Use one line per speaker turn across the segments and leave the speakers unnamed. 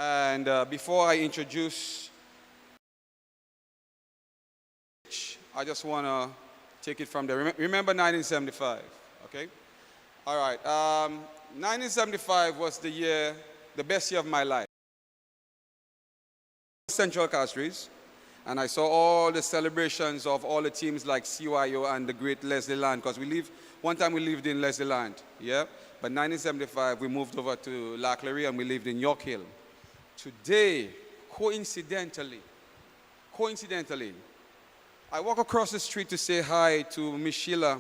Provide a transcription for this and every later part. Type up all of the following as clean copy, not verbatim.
And before I introduce, I just want to take it from there. Remember 1975, okay? All right. 1975 was the best year of my life. Central Castries, and I saw all the celebrations of all the teams like CYO and the great Leslie Land, because one time we lived in Leslie Land, yeah? But 1975, we moved over to Clery and we lived in York Hill. Today, coincidentally, I walk across the street to say hi to Miss Sheila,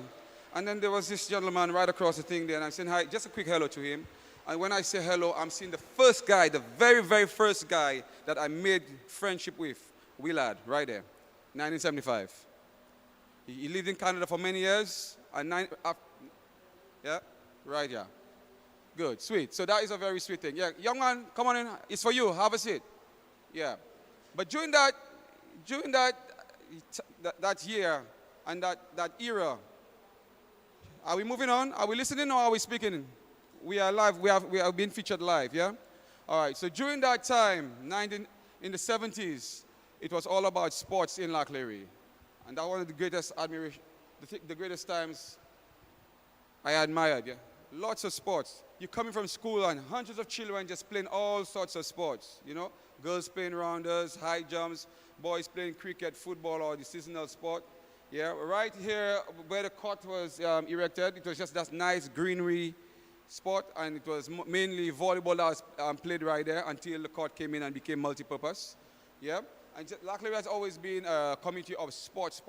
and then there was this gentleman right across the thing there, and I'm saying hi, just a quick hello to him. And when I say hello, I'm seeing the first guy, the very, very first guy that I made friendship with, Willard, right there, 1975. He lived in Canada for many years, and yeah, right, yeah. Good, sweet. So that is a very sweet thing. Yeah, young man, come on in. It's for you. Have a seat. Yeah. But during that year and that era, are we moving on? Are we listening or are we speaking? We are live. We have been featured live. Yeah. All right. So during that time, in the 70s, it was all about sports in Clery, and that one of the greatest admiration, the greatest times I admired. Yeah. Lots of sports. You're coming from school and hundreds of children just playing all sorts of sports, you know. Girls playing rounders, high jumps, boys playing cricket, football, or the seasonal sport. Yeah, right here where the court was erected, it was just that nice greenery spot, and it was mainly volleyball that was played right there until the court came in and became multi-purpose. Yeah, and Clery has always been a community of sports.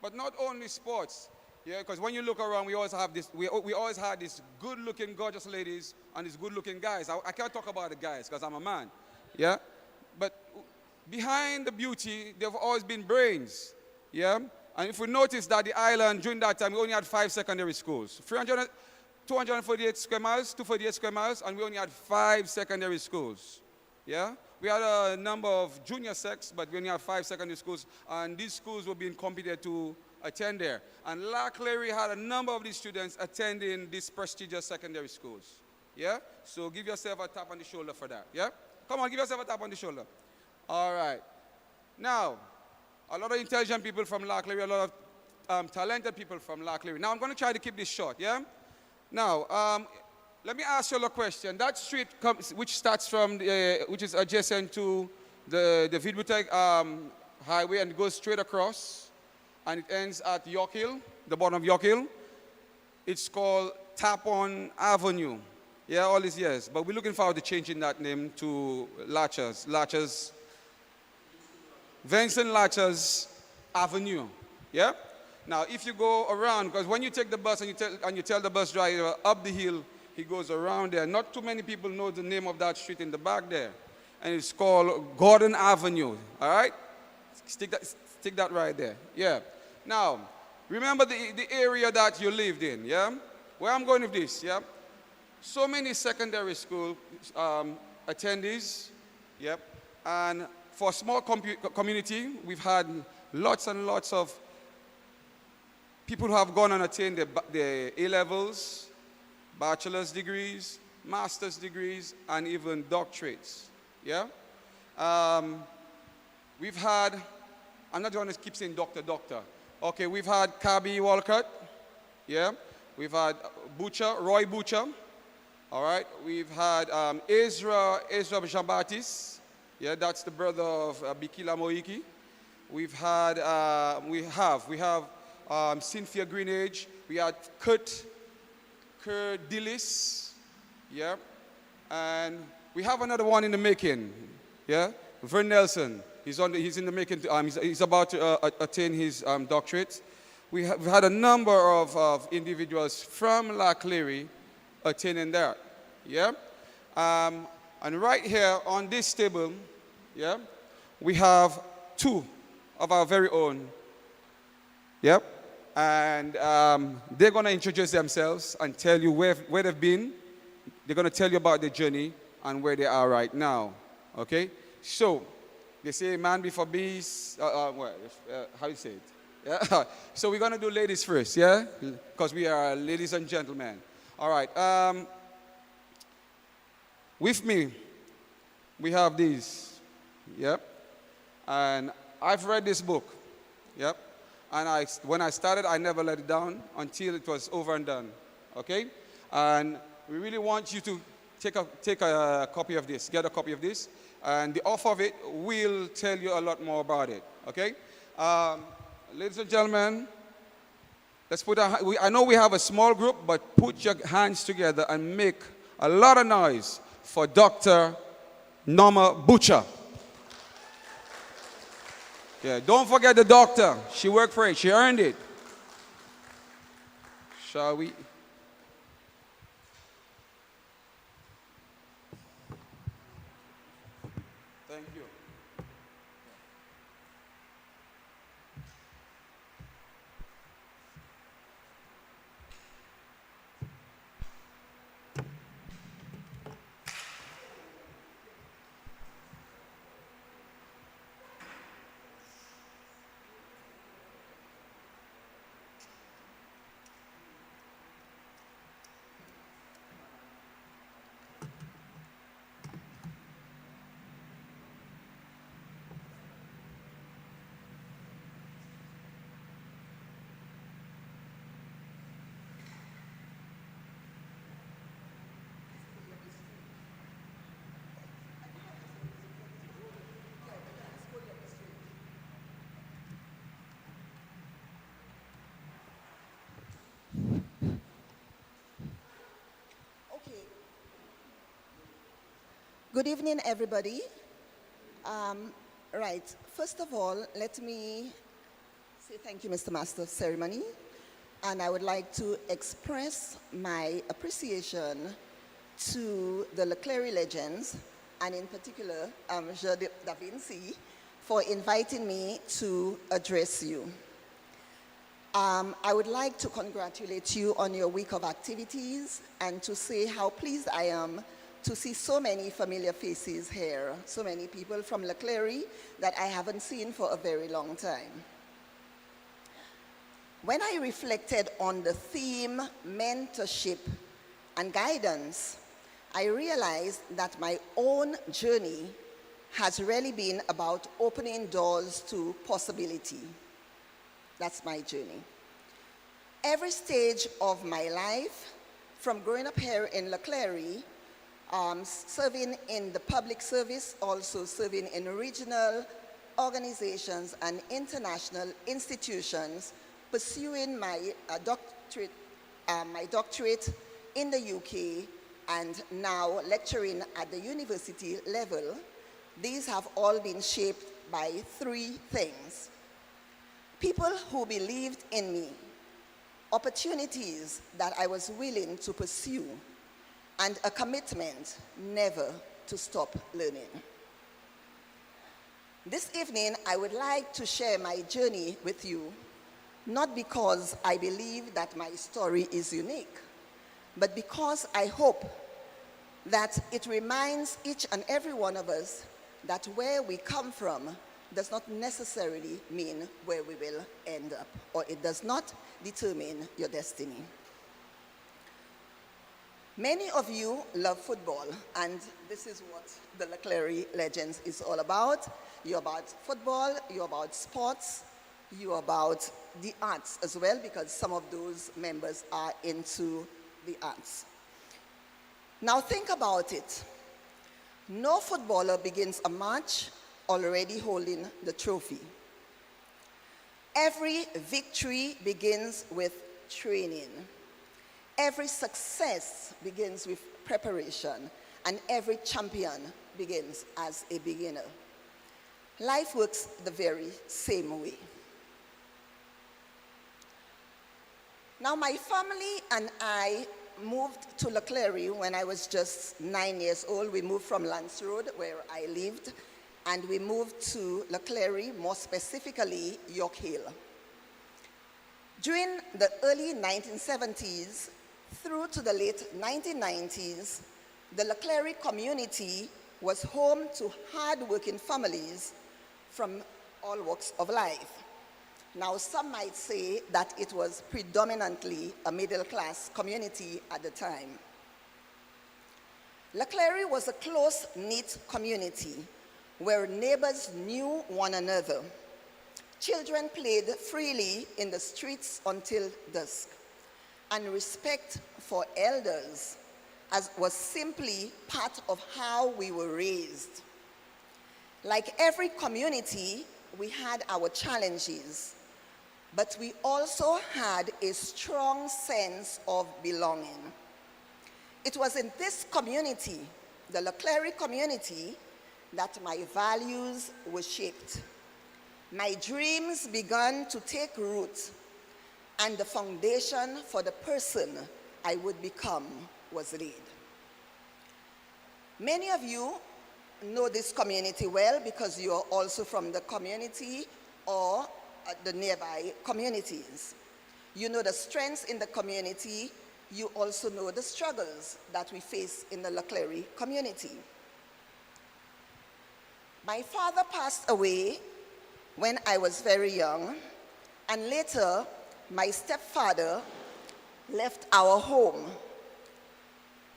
But not only sports. Yeah, because when you look around, we always have this. We always had these good-looking, gorgeous ladies and these good-looking guys. I can't talk about the guys because I'm a man. Yeah, but behind the beauty, there have always been brains. Yeah, and if we notice that the island during that time, we only had 5 secondary schools, 248 square miles, 248 square miles, and we only had 5 secondary schools. Yeah, we had a number of junior sects, but we only had 5 secondary schools, and these schools were being competed to attend there. And Clery had a number of these students attending these prestigious secondary schools. Yeah? So give yourself a tap on the shoulder for that. Yeah? Come on, give yourself a tap on the shoulder. All right. Now, a lot of intelligent people from Clery, a lot of talented people from Clery. Now, I'm going to try to keep this short. Yeah? Now, let me ask you a question. That street which starts from, which is adjacent to the Vidbutek highway and goes straight across, and it ends at York Hill, the bottom of York Hill. It's called Tapon Avenue. Yeah, all these years. But we're looking forward to changing that name to Vincent Latcher's Avenue. Yeah? Now, if you go around, because when you take the bus and you tell the bus driver up the hill, he goes around there. Not too many people know the name of that street in the back there. And it's called Gordon Avenue. All right? Stick that right there. Yeah. Now, remember the area that you lived in, yeah? Where I'm going with this, yeah? So many secondary school attendees, yep. And for a small community, we've had lots and lots of people who have gone and attained their A-levels, bachelor's degrees, master's degrees, and even doctorates, yeah? We've had, I'm not going to keep saying doctor. Okay, we've had Kabi Walcott, yeah? We've had Roy Butcher, all right? We've had Ezra Jean-Baptiste, yeah, that's the brother of Bikila Moiki. We've had, we have Cynthia Greenage. We had Kurt Dillis, yeah? And we have another one in the making, yeah? Vern Nelson. He's in the making. He's about to attain his doctorate. We've had a number of individuals from Clery attaining that. Yeah, and right here on this table, yeah, we have 2 of our very own. Yep, and they're going to introduce themselves and tell you where they've been. They're going to tell you about their journey and where they are right now. Okay, so. They say man before beast, how do you say it? Yeah? So we're going to do ladies first, yeah? Because we are ladies and gentlemen. All right. With me, we have these. Yep. And I've read this book. Yep. And when I started, I never let it down until it was over and done. Okay? And we really want you to take a copy of this, get a copy of this, and the author of it will tell you a lot more about it. Okay? Ladies and gentlemen, let's I know we have a small group, but put your hands together and make a lot of noise for Dr. Norma Butcher. Yeah, don't forget the doctor. She worked for it. She earned it. Shall we? Thank you.
Okay. Good evening, everybody. Right. First of all, let me say thank you, Mr. Master of Ceremony. And I would like to express my appreciation to the Clery legends, and in particular, Jean da Vinci, for inviting me to address you. I would like to congratulate you on your week of activities and to say how pleased I am to see so many familiar faces here, so many people from Clery that I haven't seen for a very long time. When I reflected on the theme, mentorship and guidance, I realized that my own journey has really been about opening doors to possibility. That's my journey. Every stage of my life, from growing up here in Clery, serving in the public service, also serving in regional organizations and international institutions, pursuing my doctorate in the UK, and now lecturing at the university level, these have all been shaped by three things. People who believed in me, opportunities that I was willing to pursue, and a commitment never to stop learning. This evening, I would like to share my journey with you, not because I believe that my story is unique, but because I hope that it reminds each and every one of us that where we come from does not necessarily mean where we will end up, or it does not determine your destiny. Many of you love football, and this is what the Clery Legends is all about. You're about football, you're about sports, you're about the arts as well, because some of those members are into the arts. Now think about it. No footballer begins a match already holding the trophy. Every victory begins with training. Every success begins with preparation, and every champion begins as a beginner. Life works the very same way. Now, my family and I moved to Clery when I was just 9 years old. We moved from Lance Road, where I lived, and we moved to Clery, more specifically York Hill. During the early 1970s through to the late 1990s, the Clery community was home to hard-working families from all walks of life. Now, some might say that it was predominantly a middle-class community at the time. Clery was a close-knit community where neighbors knew one another. Children played freely in the streets until dusk, and respect for elders was simply part of how we were raised. Like every community, we had our challenges, but we also had a strong sense of belonging. It was in this community, the Clery community, that my values were shaped. My dreams began to take root, and the foundation for the person I would become was laid. Many of you know this community well because you are also from the community or the nearby communities. You know the strengths in the community. You also know the struggles that we face in the Clery community. My father passed away when I was very young, and later my stepfather left our home.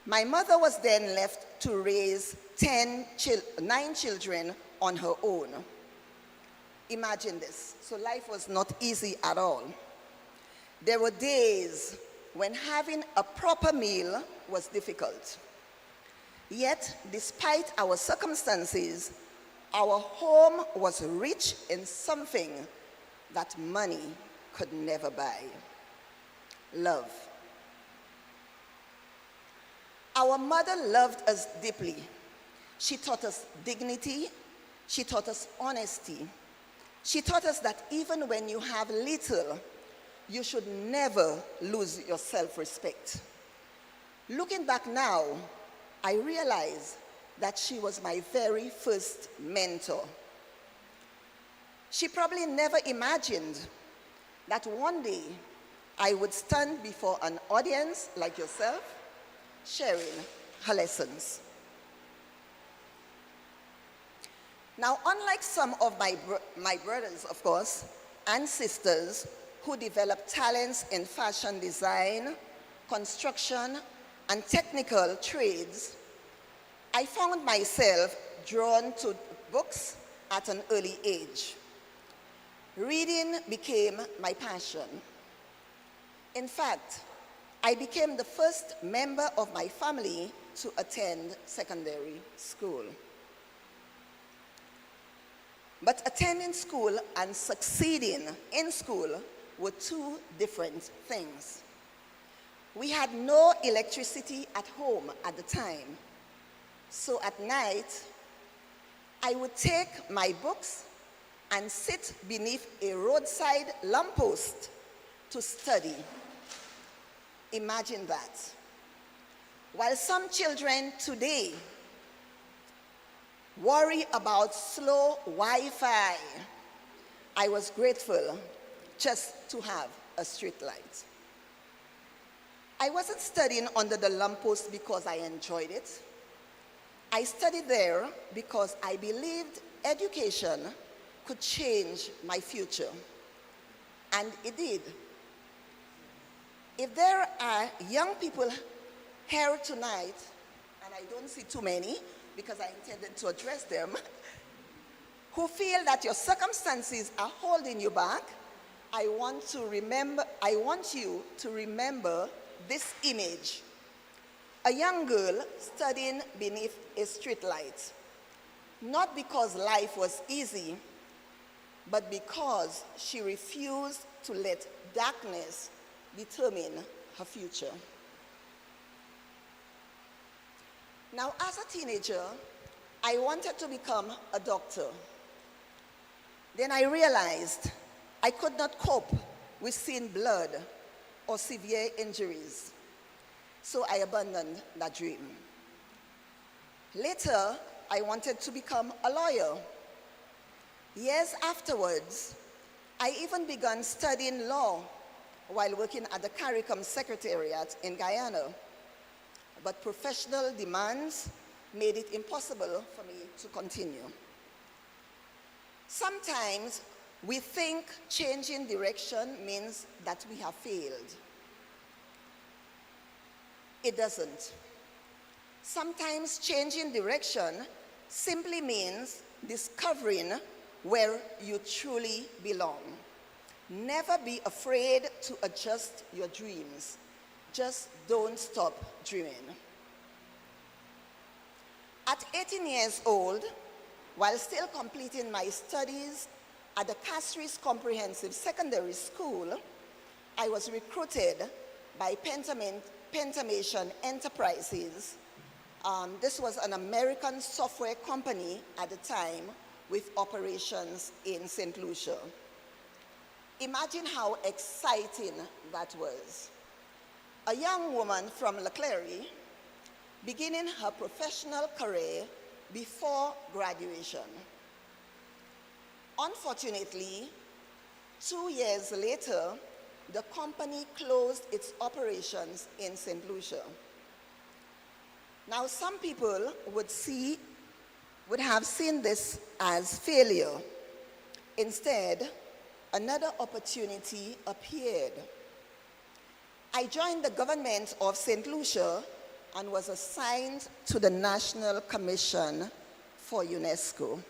My mother was then left to raise 9 children on her own. Imagine this. So life was not easy at all. There were days when having a proper meal was difficult. Yet, despite our circumstances, our home was rich in something that money could never buy: love. Our mother loved us deeply. She taught us dignity. She taught us honesty. She taught us that even when you have little, you should never lose your self-respect. Looking back now, I realize that she was my very first mentor. She probably never imagined that one day I would stand before an audience like yourself, sharing her lessons. Now, unlike some of my brothers, of course, and sisters who developed talents in fashion design, construction, and technical trades, I found myself drawn to books at an early age. Reading became my passion. In fact, I became the first member of my family to attend secondary school. But attending school and succeeding in school were two different things. We had no electricity at home at the time. So at night, I would take my books and sit beneath a roadside lamppost to study. Imagine that. While some children today worry about slow Wi-Fi, I was grateful just to have a street light. I wasn't studying under the lamppost because I enjoyed it. I studied there because I believed education could change my future. And it did. If there are young people here tonight, and I don't see too many because I intended to address them, who feel that your circumstances are holding you back, I want you to remember this image. A young girl studying beneath a street light, not because life was easy, but because she refused to let darkness determine her future. Now, as a teenager, I wanted to become a doctor. Then I realized I could not cope with seeing blood or severe injuries. So I abandoned that dream. Later, I wanted to become a lawyer. Years afterwards, I even began studying law while working at the CARICOM Secretariat in Guyana. But professional demands made it impossible for me to continue. Sometimes we think changing direction means that we have failed. It doesn't. Sometimes changing direction simply means discovering where you truly belong. Never be afraid to adjust your dreams. Just don't stop dreaming. At 18 years old, while still completing my studies at the Castries Comprehensive Secondary School, I was recruited by Pentamation Enterprises. This was an American software company at the time with operations in St. Lucia. Imagine how exciting that was. A young woman from Clery beginning her professional career before graduation. Unfortunately, 2 years later, the company closed its operations in St. Lucia. Now, some people would have seen this as failure. Instead, another opportunity appeared. I joined the government of St. Lucia and was assigned to the National Commission for UNESCO.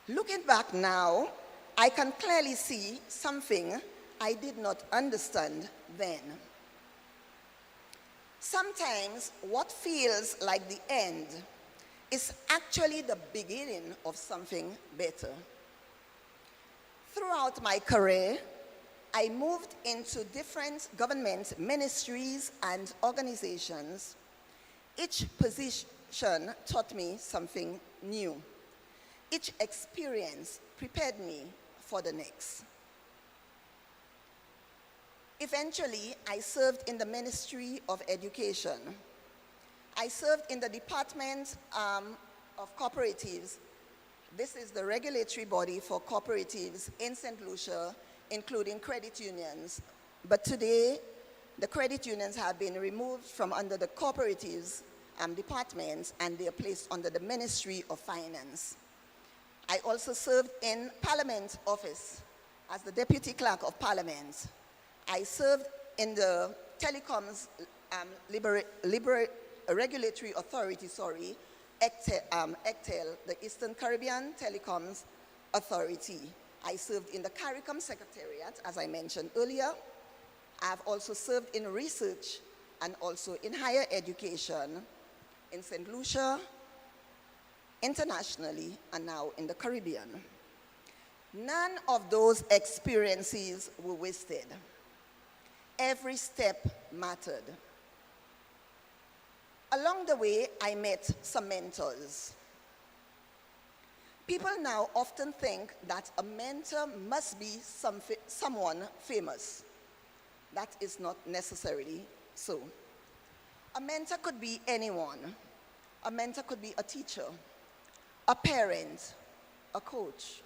Looking back now, I can clearly see something I did not understand then. Sometimes what feels like the end is actually the beginning of something better. Throughout my career, I moved into different government ministries and organizations. Each position taught me something new. Each experience prepared me for the next. Eventually, I served in the Ministry of Education. I served in the Department of Cooperatives. This is the regulatory body for cooperatives in St. Lucia, including credit unions. But today, the credit unions have been removed from under the cooperatives department, and they are placed under the Ministry of Finance. I also served in Parliament office as the Deputy Clerk of Parliament. I served in the Telecoms Regulatory Authority, ECTEL, the Eastern Caribbean Telecoms Authority. I served in the CARICOM Secretariat, as I mentioned earlier. I've also served in research and also in higher education in St. Lucia, internationally, and now in the Caribbean. None of those experiences were wasted. Every step mattered. Along the way, I met some mentors. People now often think that a mentor must be someone famous. That is not necessarily so. A mentor could be anyone. A mentor could be a teacher, a parent, a coach,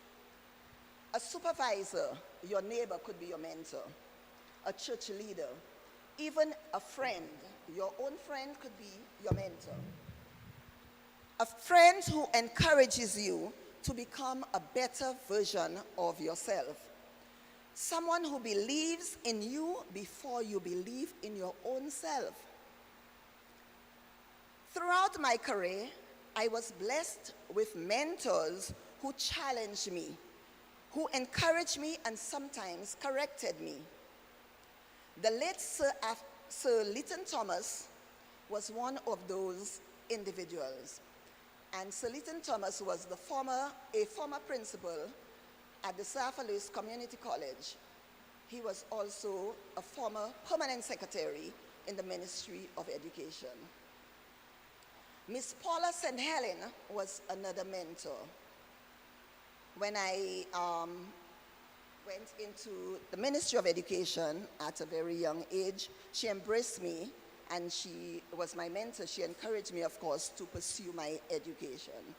a supervisor. Your neighbor could be your mentor, a church leader, even a friend. Your own friend could be your mentor. A friend who encourages you to become a better version of yourself. Someone who believes in you before you believe in your own self. Throughout my career, I was blessed with mentors who challenged me, who encouraged me and sometimes corrected me. The late Sir Lytton Thomas was one of those individuals. And Sir Lytton Thomas was a former principal at the Sir Arthur Lewis Community College. He was also a former permanent secretary in the Ministry of Education. Miss Paula St. Helen was another mentor. When I went into the Ministry of Education at a very young age, she embraced me and she was my mentor. She encouraged me, of course, to pursue my education.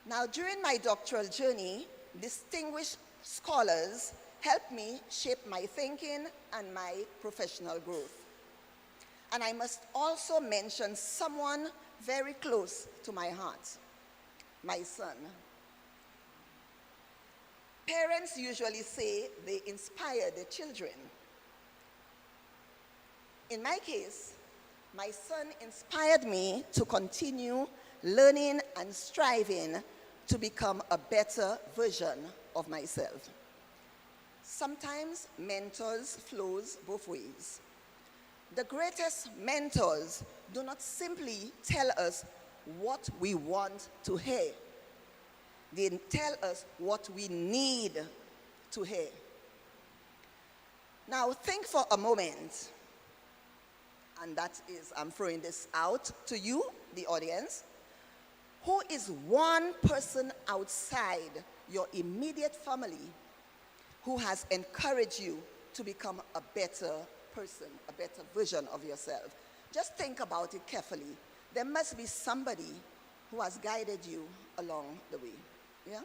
Now, during my doctoral journey, distinguished scholars helped me shape my thinking and my professional growth. And I must also mention someone very close to my heart, my son. Parents usually say they inspire their children. In my case, my son inspired me to continue learning and striving to become a better version of myself. Sometimes mentors flows both ways. The greatest mentors do not simply tell us what we want to hear. They tell us what we need to hear. Now think for a moment, and that is, I'm throwing this out to you, the audience. Who is one person outside your immediate family who has encouraged you to become a better person, a better version of yourself? Just think about it carefully. There must be somebody who has guided you along the way. Yeah?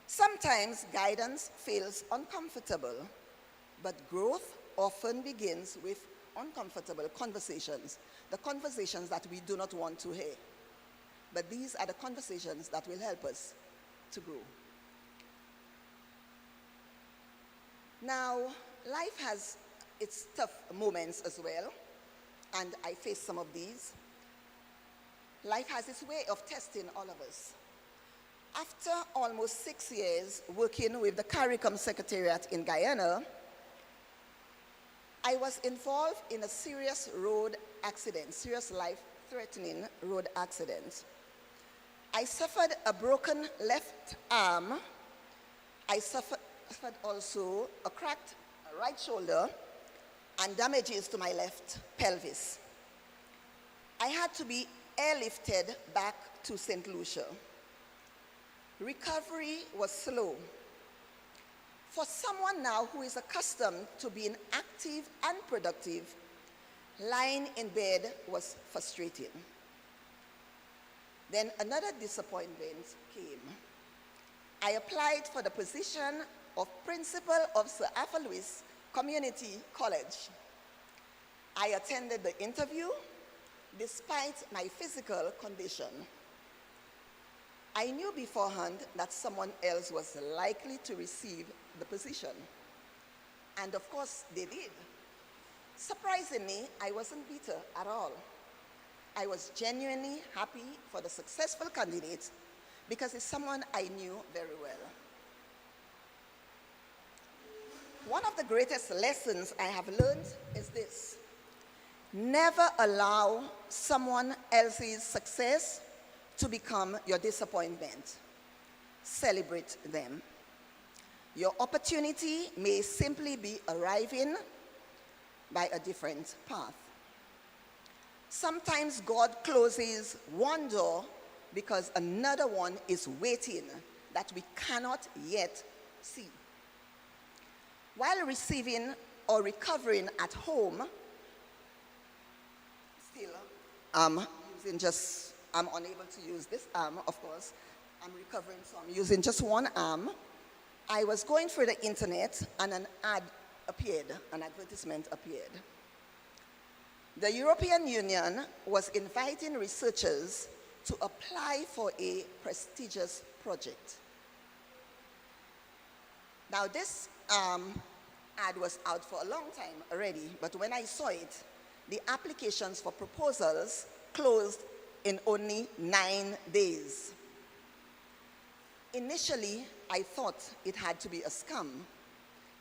Sometimes guidance feels uncomfortable, but growth often begins with uncomfortable conversations, the conversations that we do not want to hear. But these are the conversations that will help us to grow. Now, life has its tough moments as well, and I face some of these. Life has its way of testing all of us. After almost 6 years working with the CARICOM Secretariat in Guyana, I was involved in a serious road accident, serious life-threatening road accident. I suffered a broken left arm. I suffered also a cracked right shoulder and damages to my left pelvis. I had to be airlifted back to St. Lucia. Recovery was slow. For someone now who is accustomed to being active and productive, lying in bed was frustrating. Then another disappointment came. I applied for the position of principal of Sir Arthur Lewis Community College. I attended the interview despite my physical condition. I knew beforehand that someone else was likely to receive the position. And of course, they did. Surprisingly, I wasn't bitter at all. I was genuinely happy for the successful candidate because it's someone I knew very well. One of the greatest lessons I have learned is this: never allow someone else's success to become your disappointment. Celebrate them. Your opportunity may simply be arriving by a different path. Sometimes God closes one door because another one is waiting that we cannot yet see. While receiving or recovering at home, still I'm unable to use this arm, of course. I'm recovering, so I'm using just one arm. I was going through the internet and an advertisement appeared. The European Union was inviting researchers to apply for a prestigious project. Now this ad was out for a long time already, but when I saw it, the applications for proposals closed in only 9 days. Initially, I thought it had to be a scam.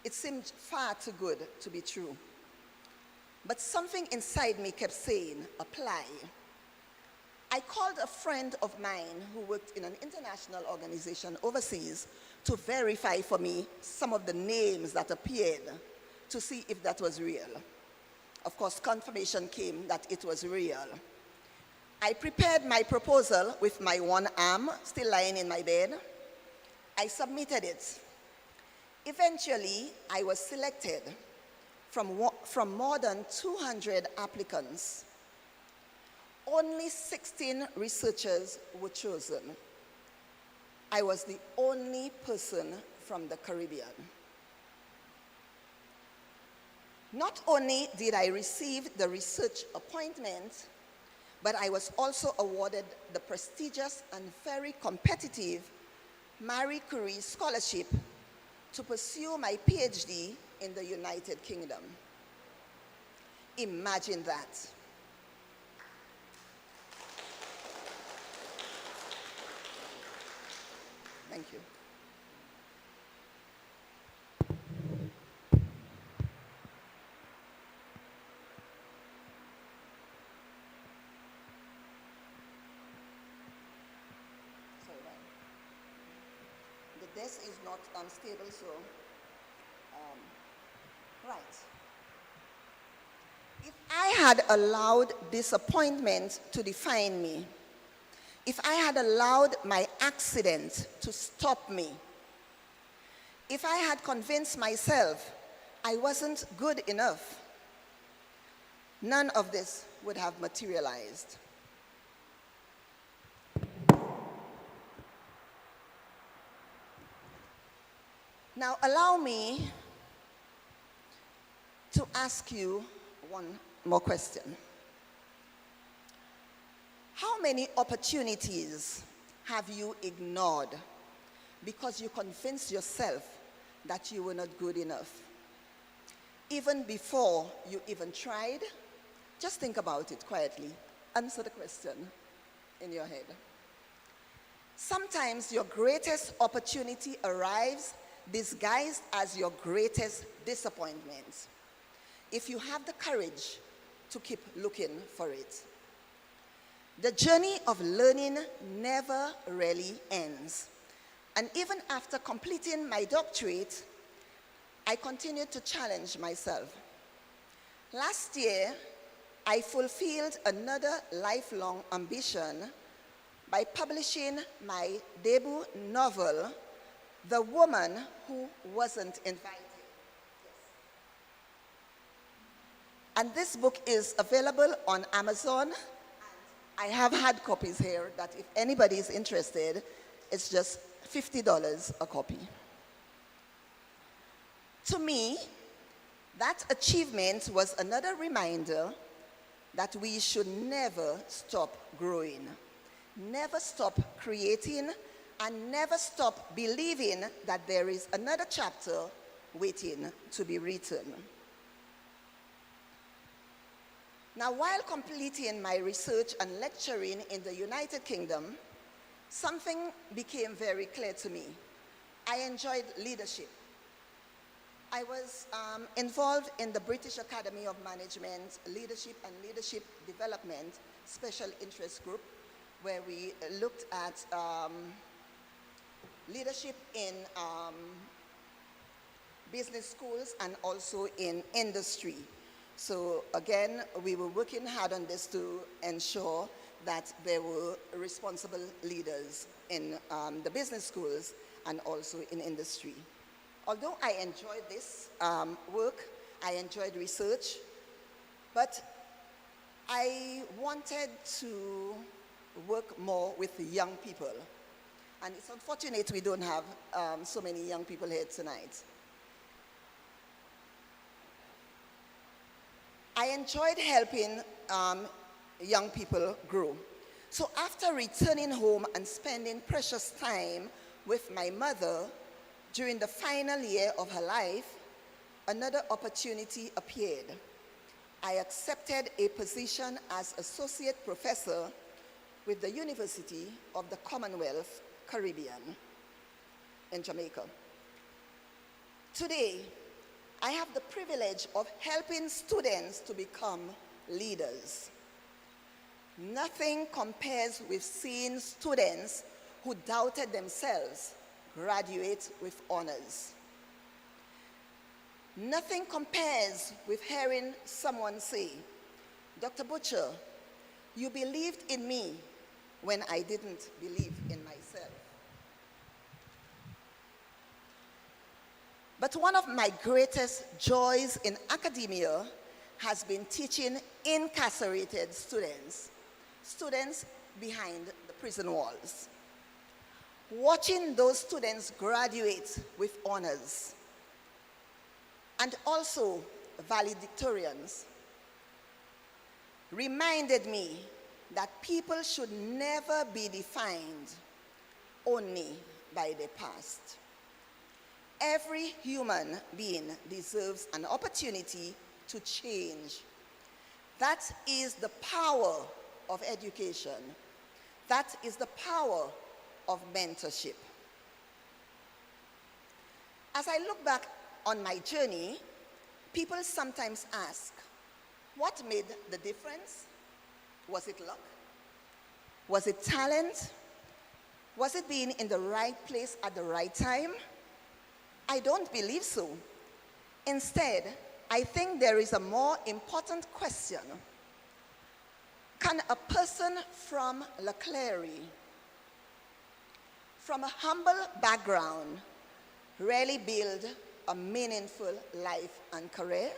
It seemed far too good to be true. But something inside me kept saying, apply. I called a friend of mine who worked in an international organization overseas to verify for me some of the names that appeared to see if that was real. Of course, confirmation came that it was real. I prepared my proposal with my one arm still lying in my bed. I submitted it. Eventually, I was selected from more than 200 applicants. Only 16 researchers were chosen. I was the only person from the Caribbean. Not only did I receive the research appointment, but I was also awarded the prestigious and very competitive Marie Curie Scholarship to pursue my PhD in the United Kingdom. Imagine that. Thank you. Sorry, the desk is not unstable, so, right. If I had allowed disappointment to define me, if I had allowed my accident to stop me, if I had convinced myself I wasn't good enough, none of this would have materialized. Now, allow me to ask you one more question. How many opportunities have you ignored because you convinced yourself that you were not good enough? Even before you even tried? Just think about it quietly. Answer the question in your head. Sometimes your greatest opportunity arrives disguised as your greatest disappointment, if you have the courage to keep looking for it. The journey of learning never really ends. And even after completing my doctorate, I continued to challenge myself. Last year, I fulfilled another lifelong ambition by publishing my debut novel, The Woman Who Wasn't Invited. And this book is available on Amazon. I have had copies here that if anybody is interested, it's just $50 a copy. To me, that achievement was another reminder that we should never stop growing, never stop creating, and never stop believing that there is another chapter waiting to be written. Now, while completing my research and lecturing in the United Kingdom, something became very clear to me. I enjoyed leadership. I was involved in the British Academy of Management Leadership and Leadership Development Special Interest Group, where we looked at leadership in business schools and also in industry. So again, we were working hard on this to ensure that there were responsible leaders in the business schools and also in industry. Although I enjoyed this work, I enjoyed research, but I wanted to work more with the young people. And it's unfortunate we don't have so many young people here tonight. I enjoyed helping young people grow. So after returning home and spending precious time with my mother during the final year of her life, another opportunity appeared. I accepted a position as associate professor with the University of the Commonwealth Caribbean in Jamaica. Today, I have the privilege of helping students to become leaders. Nothing compares with seeing students who doubted themselves graduate with honors. Nothing compares with hearing someone say, "Dr. Butcher, you believed in me when I didn't believe in myself." But one of my greatest joys in academia has been teaching incarcerated students, students behind the prison walls. Watching those students graduate with honors, and also valedictorians, reminded me that people should never be defined only by their past. Every human being deserves an opportunity to change, That is the power of education. That is the power of mentorship. As I look back on my journey, people sometimes ask, what made the difference? Was it luck? Was it talent? Was it being in the right place at the right time? I don't believe so. Instead, I think there is a more important question. Can a person from Clery, from a humble background, really build a meaningful life and career?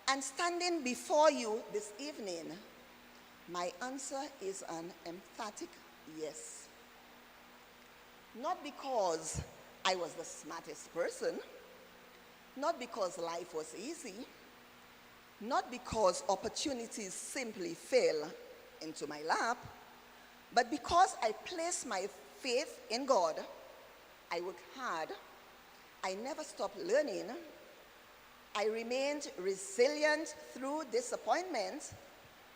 And standing before you this evening, my answer is an emphatic yes. Not because I was the smartest person, not because life was easy, not because opportunities simply fell into my lap, but because I placed my faith in God. I worked hard. I never stopped learning. I remained resilient through disappointment,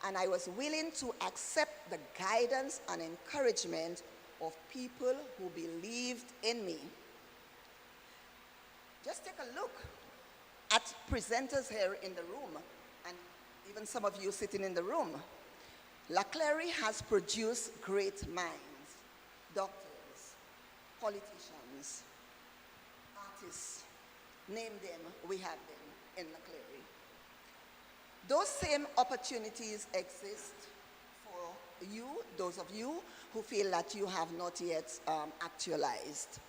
and I was willing to accept the guidance and encouragement of people who believed in me. Just take a look at presenters here in the room, and even some of you sitting in the room. Clery has produced great minds, doctors, politicians, artists, name them, we have them in Clery. Those same opportunities exist for you, those of you who feel that you have not yet actualized.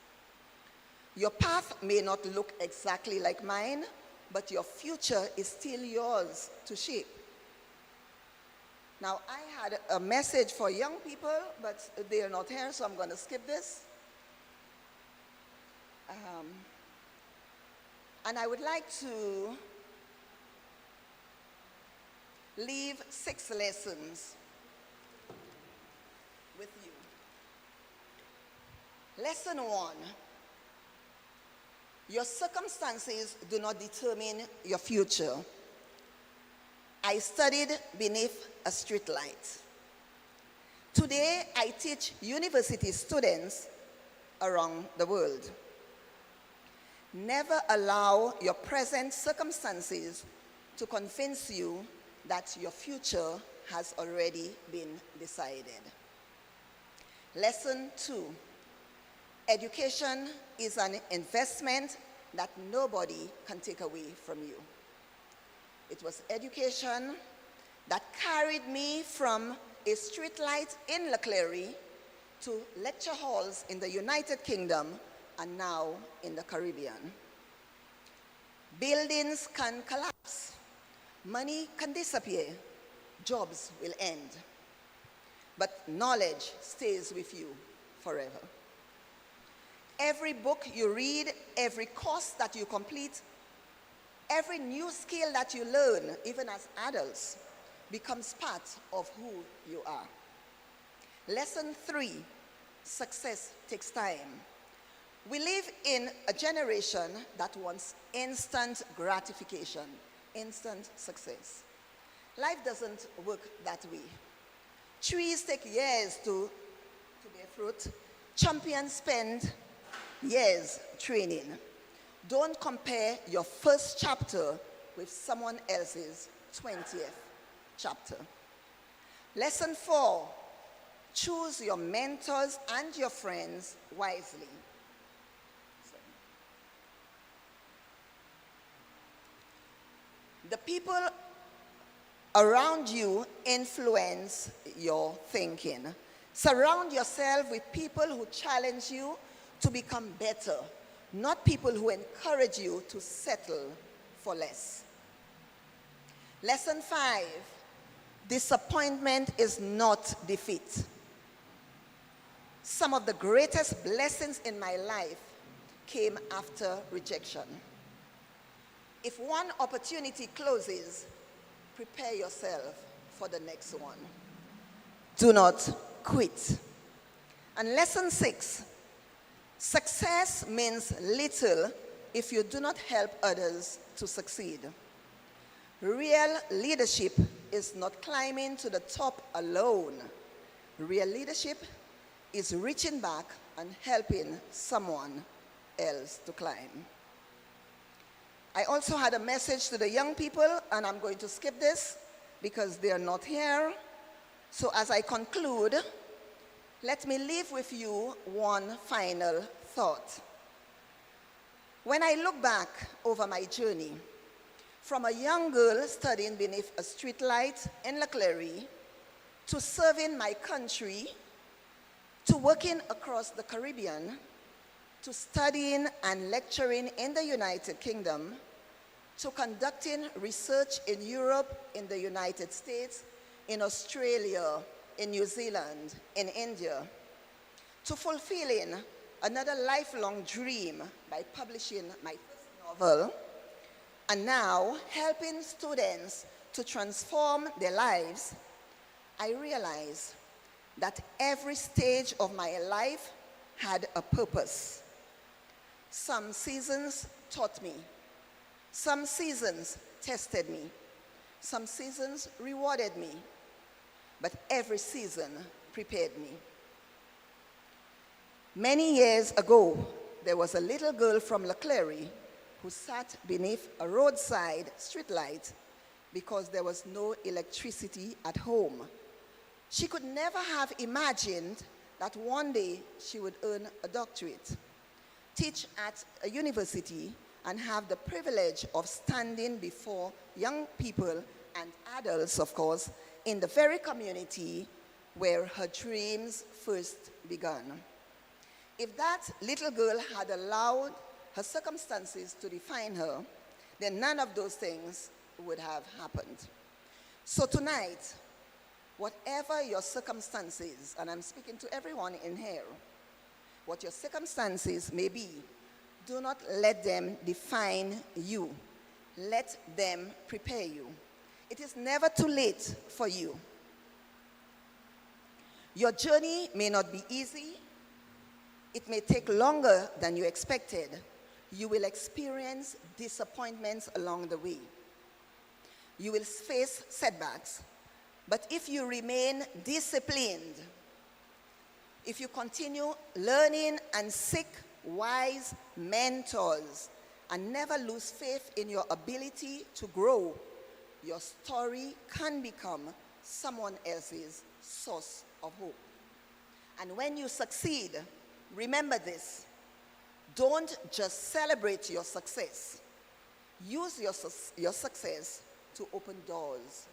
Your path may not look exactly like mine, but your future is still yours to shape. Now, I had a message for young people, but they are not here, so I'm going to skip this. And I would like to leave 6 lessons with you. Lesson 1. Your circumstances do not determine your future. I studied beneath a street light. Today, I teach university students around the world. Never allow your present circumstances to convince you that your future has already been decided. Lesson 2. Education is an investment that nobody can take away from you. It was education that carried me from a streetlight in Clery to lecture halls in the United Kingdom and now in the Caribbean. Buildings can collapse, money can disappear, jobs will end, but knowledge stays with you forever. Every book you read, every course that you complete, every new skill that you learn, even as adults, becomes part of who you are. Lesson 3, success takes time. We live in a generation that wants instant gratification, instant success. Life doesn't work that way. Trees take years to bear fruit. Champions spend years training. Don't compare your first chapter with someone else's 20th chapter. Lesson 4, choose your mentors and your friends wisely. The people around you influence your thinking. Surround yourself with people who challenge you to become better, not people who encourage you to settle for less. Lesson 5, disappointment is not defeat. Some of the greatest blessings in my life came after rejection. If one opportunity closes, prepare yourself for the next one. Do not quit. And lesson 6, success means little if you do not help others to succeed. Real leadership is not climbing to the top alone. Real leadership is reaching back and helping someone else to climb. I also had a message to the young people, and I'm going to skip this because they are not here. So as I conclude, let me leave with you one final thought. When I look back over my journey, from a young girl studying beneath a street light in Clery, to serving my country, to working across the Caribbean, to studying and lecturing in the United Kingdom, to conducting research in Europe, in the United States, in Australia, in New Zealand, in India, to fulfilling another lifelong dream by publishing my first novel, and now helping students to transform their lives, I realized that every stage of my life had a purpose. Some seasons taught me. Some seasons tested me. Some seasons rewarded me. But every season prepared me. Many years ago, there was a little girl from Clery who sat beneath a roadside streetlight because there was no electricity at home. She could never have imagined that one day she would earn a doctorate, teach at a university, and have the privilege of standing before young people and adults, of course, in the very community where her dreams first began. If that little girl had allowed her circumstances to define her, then none of those things would have happened. So tonight, whatever your circumstances, and I'm speaking to everyone in here, what your circumstances may be, do not let them define you. Let them prepare you. It is never too late for you. Your journey may not be easy. It may take longer than you expected. You will experience disappointments along the way. You will face setbacks. But if you remain disciplined, if you continue learning and seek wise mentors, and never lose faith in your ability to grow, your story can become someone else's source of hope. And when you succeed, remember this: don't just celebrate your success. Use your success to open doors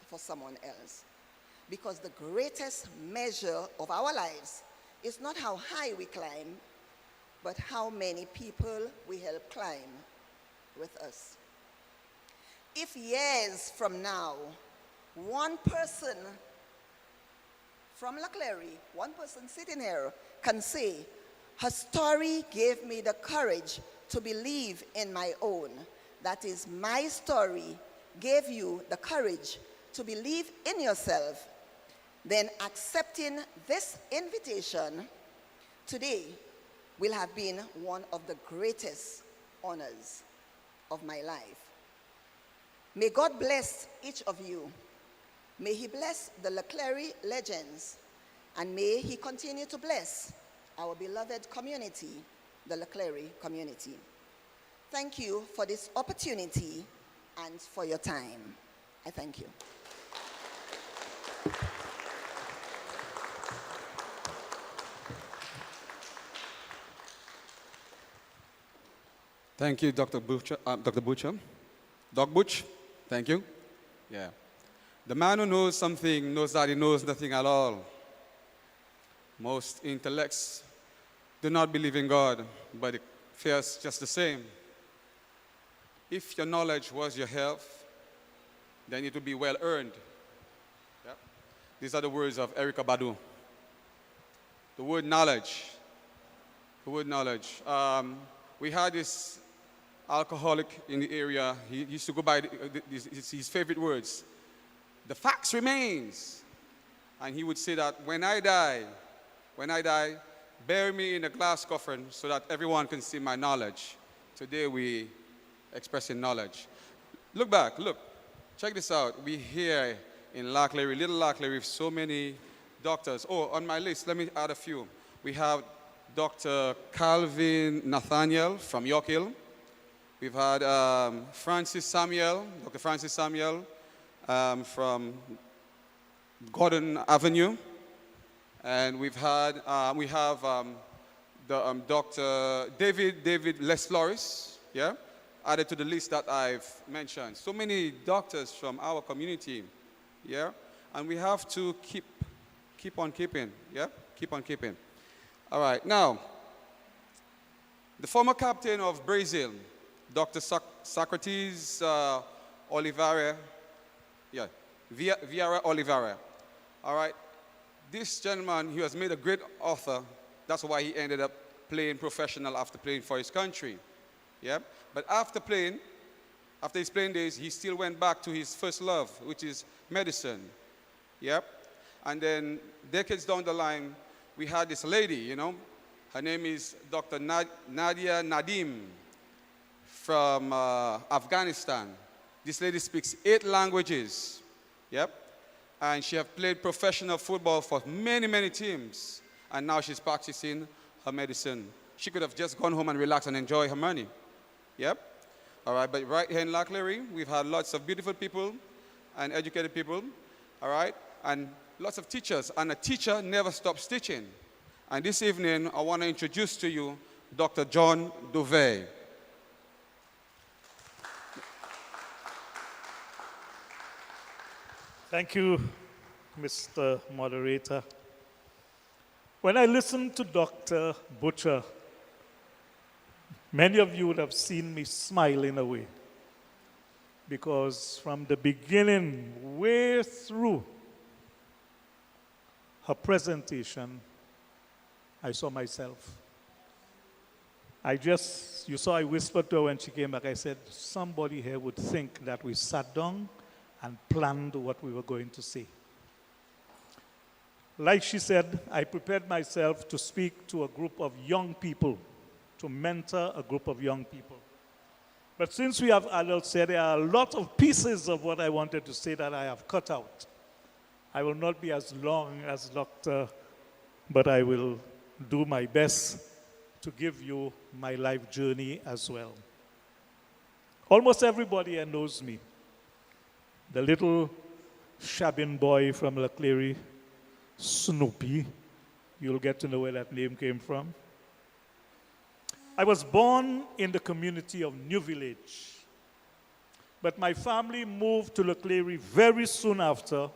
for someone else. Because the greatest measure of our lives is not how high we climb, but how many people we help climb with us. If years from now, one person from Clery, one person sitting here, can say, her story gave me the courage to believe in my own. That is, my story gave you the courage to believe in yourself. Then accepting this invitation today will have been one of the greatest honors of my life. May God bless each of you. May He bless the Clery legends, and may He continue to bless our beloved community, the Clery community. Thank you for this opportunity and for your time. I thank you.
Thank you, Dr. Butcher. Doc Butch, thank you. Yeah. The man who knows something knows that he knows nothing at all. Most intellects do not believe in God, but it fares just the same. If your knowledge was your health, then it would be well earned. Yeah. These are the words of Erykah Badu. The word knowledge. The word knowledge. We had this alcoholic in the area. He used to go by his favorite words. The facts remains. And he would say that when I die, bury me in a glass coffin so that everyone can see my knowledge. Today we expressing knowledge. Look back, look. Check this out. We here in Clery, Little Clery, so many doctors. Oh, on my list, let me add a few. We have Dr. Calvin Nathaniel from York Hill. We've had Dr. Francis Samuel from Gordon Avenue. And we have Dr. David Les Flores, yeah, added to the list that I've mentioned. So many doctors from our community, yeah, and we have to keep on keeping, yeah, keep on keeping. All right, now, the former captain of Brazil, Dr. Socrates Oliveira, yeah, Vieira Oliveira, all right. This gentleman, he was made a great author. That's why he ended up playing professional after playing for his country. Yeah? But after his playing days, he still went back to his first love, which is medicine. Yeah? And then decades down the line, we had this lady, you know. Her name is Dr. Nadia Nadim from Afghanistan. This lady speaks 8 languages. Yep. And she has played professional football for many, many teams. And now she's practicing her medicine. She could have just gone home and relaxed and enjoy her money. Yep. All right, but right here in Clery, we've had lots of beautiful people and educated people. All right, and lots of teachers. And a teacher never stops teaching. And this evening, I want to introduce to you Dr. John Dovey.
Thank you, Mr. Moderator. When I listened to Dr. Butcher, many of you would have seen me smiling away because from the beginning, way through her presentation, I saw myself. You saw I whispered to her when she came back, I said, somebody here would think that we sat down and planned what we were going to say. Like she said, I prepared myself to speak to a group of young people, to mentor a group of young people. But since we have adults here, there are a lot of pieces of what I wanted to say that I have cut out. I will not be as long as Dr., but I will do my best to give you my life journey as well. Almost everybody here knows me. The little shabbing boy from Clery, Snoopy. You'll get to know where that name came from. I was born in the community of New Village, but my family moved to Clery very soon after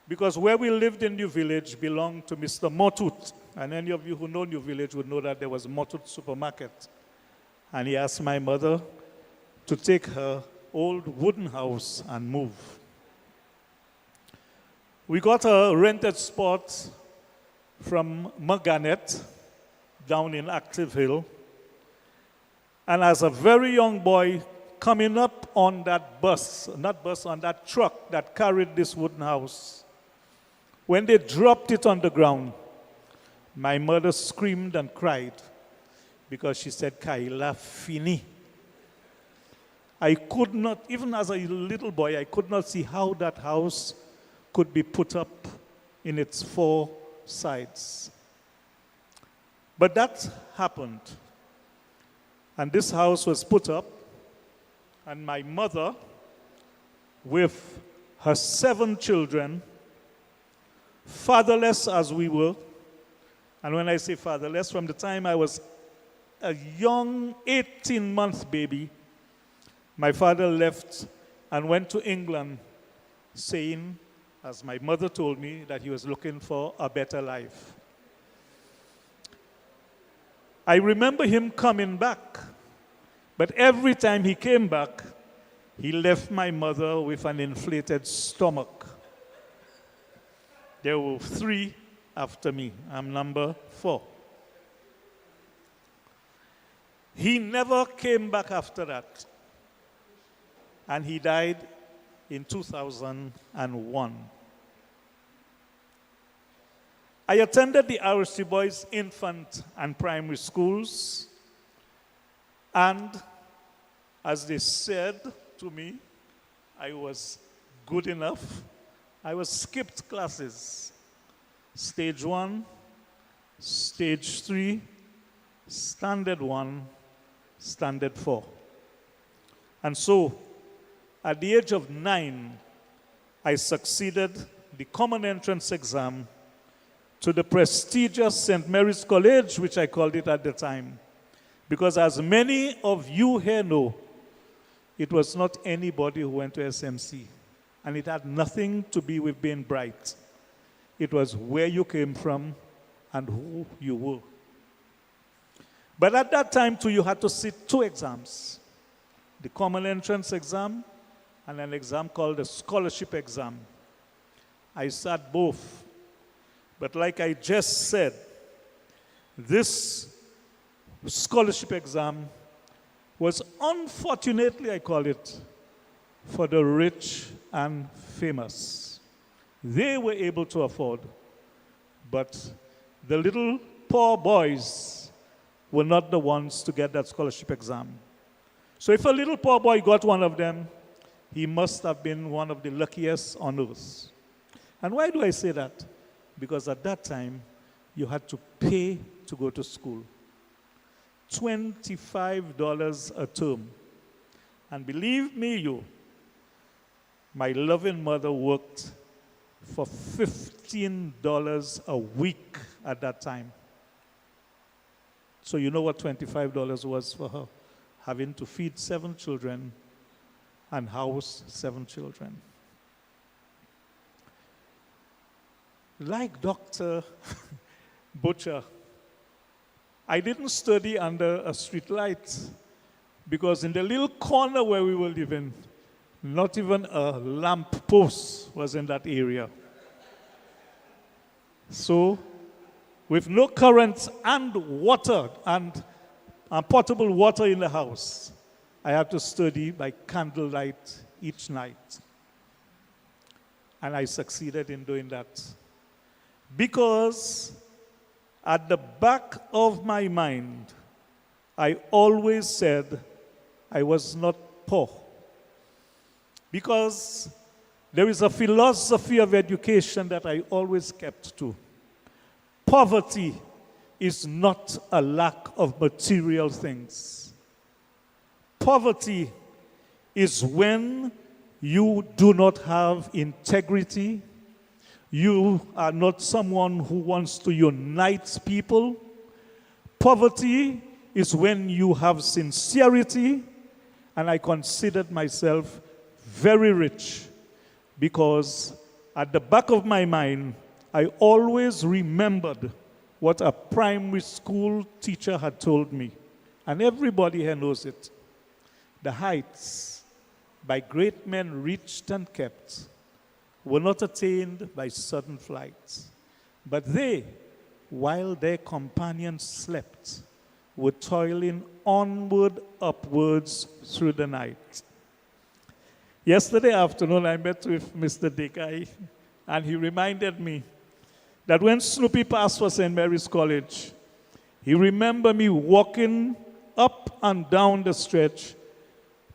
because where we lived in New Village belonged to Mr. Motut. And any of you who know New Village would know that there was Motut supermarket. And he asked my mother to take her old wooden house and move. We got a rented spot from Maganet down in Active Hill. And as a very young boy coming up on that on that truck that carried this wooden house, when they dropped it on the ground, my mother screamed and cried because she said, Kaila fini. I could not, even as a little boy, I could not see how that house could be put up in its 4 sides. But that happened. And this house was put up, and my mother, with her 7 children, fatherless as we were, and when I say fatherless, from the time I was a young 18-month baby, my father left and went to England saying, as my mother told me, that he was looking for a better life. I remember him coming back, but every time he came back, he left my mother with an inflated stomach. There were 3 after me. I'm number 4. He never came back after that. And he died in 2001. I attended the RC Boys infant and primary schools, and as they said to me, I was good enough. I was skipped classes. Stage 1, Stage 3, Standard 1, Standard 4. And so, at the age of 9, I succeeded the common entrance exam to the prestigious St. Mary's College, which I called it at the time. Because as many of you here know, it was not anybody who went to SMC. And it had nothing to be with being bright. It was where you came from and who you were. But at that time, too, you had to sit 2 exams. The common entrance exam and an exam called the scholarship exam. I sat both. But like I just said, this scholarship exam was unfortunately, I call it, for the rich and famous. They were able to afford, but the little poor boys were not the ones to get that scholarship exam. So if a little poor boy got one of them, he must have been one of the luckiest on earth. And why do I say that? Because at that time, you had to pay to go to school. $25 a term. And believe me, my loving mother worked for $15 a week at that time. So you know what $25 was for her? Having to feed 7 children and house 7 children. Like Dr. Butcher, I didn't study under a street light because in the little corner where we were living, not even a lamp post was in that area. So, with no current and water and potable water in the house, I had to study by candlelight each night. And I succeeded in doing that. Because at the back of my mind, I always said I was not poor. Because there is a philosophy of education that I always kept to. Poverty is not a lack of material things. Poverty is when you do not have integrity. You are not someone who wants to unite people. Poverty is when you have sincerity, and I considered myself very rich because at the back of my mind, I always remembered what a primary school teacher had told me, and everybody here knows it. The heights by great men reached and kept were not attained by sudden flight, but they, while their companions slept, were toiling onward, upwards through the night. Yesterday afternoon, I met with Mr. Dekai, and he reminded me that when Snoopy passed for St. Mary's College, he remembered me walking up and down the stretch,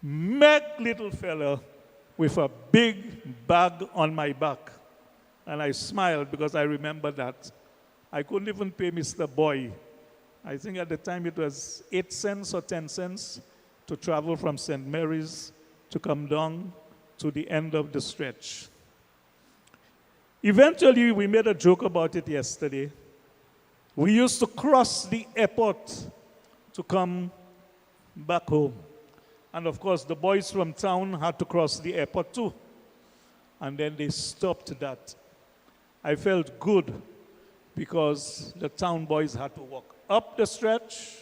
meg little fella, with a big bag on my back. And I smiled because I remember that. I couldn't even pay Mr. Boy. I think at the time it was 8 cents or 10 cents to travel from St. Mary's to come down to the end of the stretch. Eventually, we made a joke about it yesterday. We used to cross the airport to come back home. And of course, the boys from town had to cross the airport too. And then they stopped that. I felt good because the town boys had to walk up the stretch,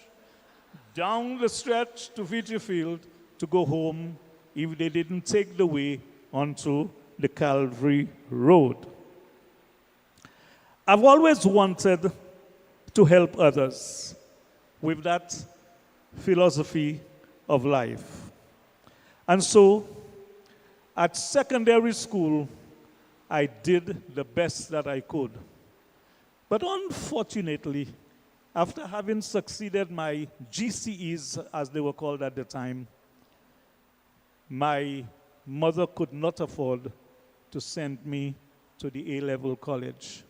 down the stretch to Fiji Field to go home if they didn't take the way onto the Calvary Road. I've always wanted to help others with that philosophy of life. And so, at secondary school, I did the best that I could. But unfortunately, after having succeeded my GCEs, as they were called at the time, my mother could not afford to send me to the A-level college.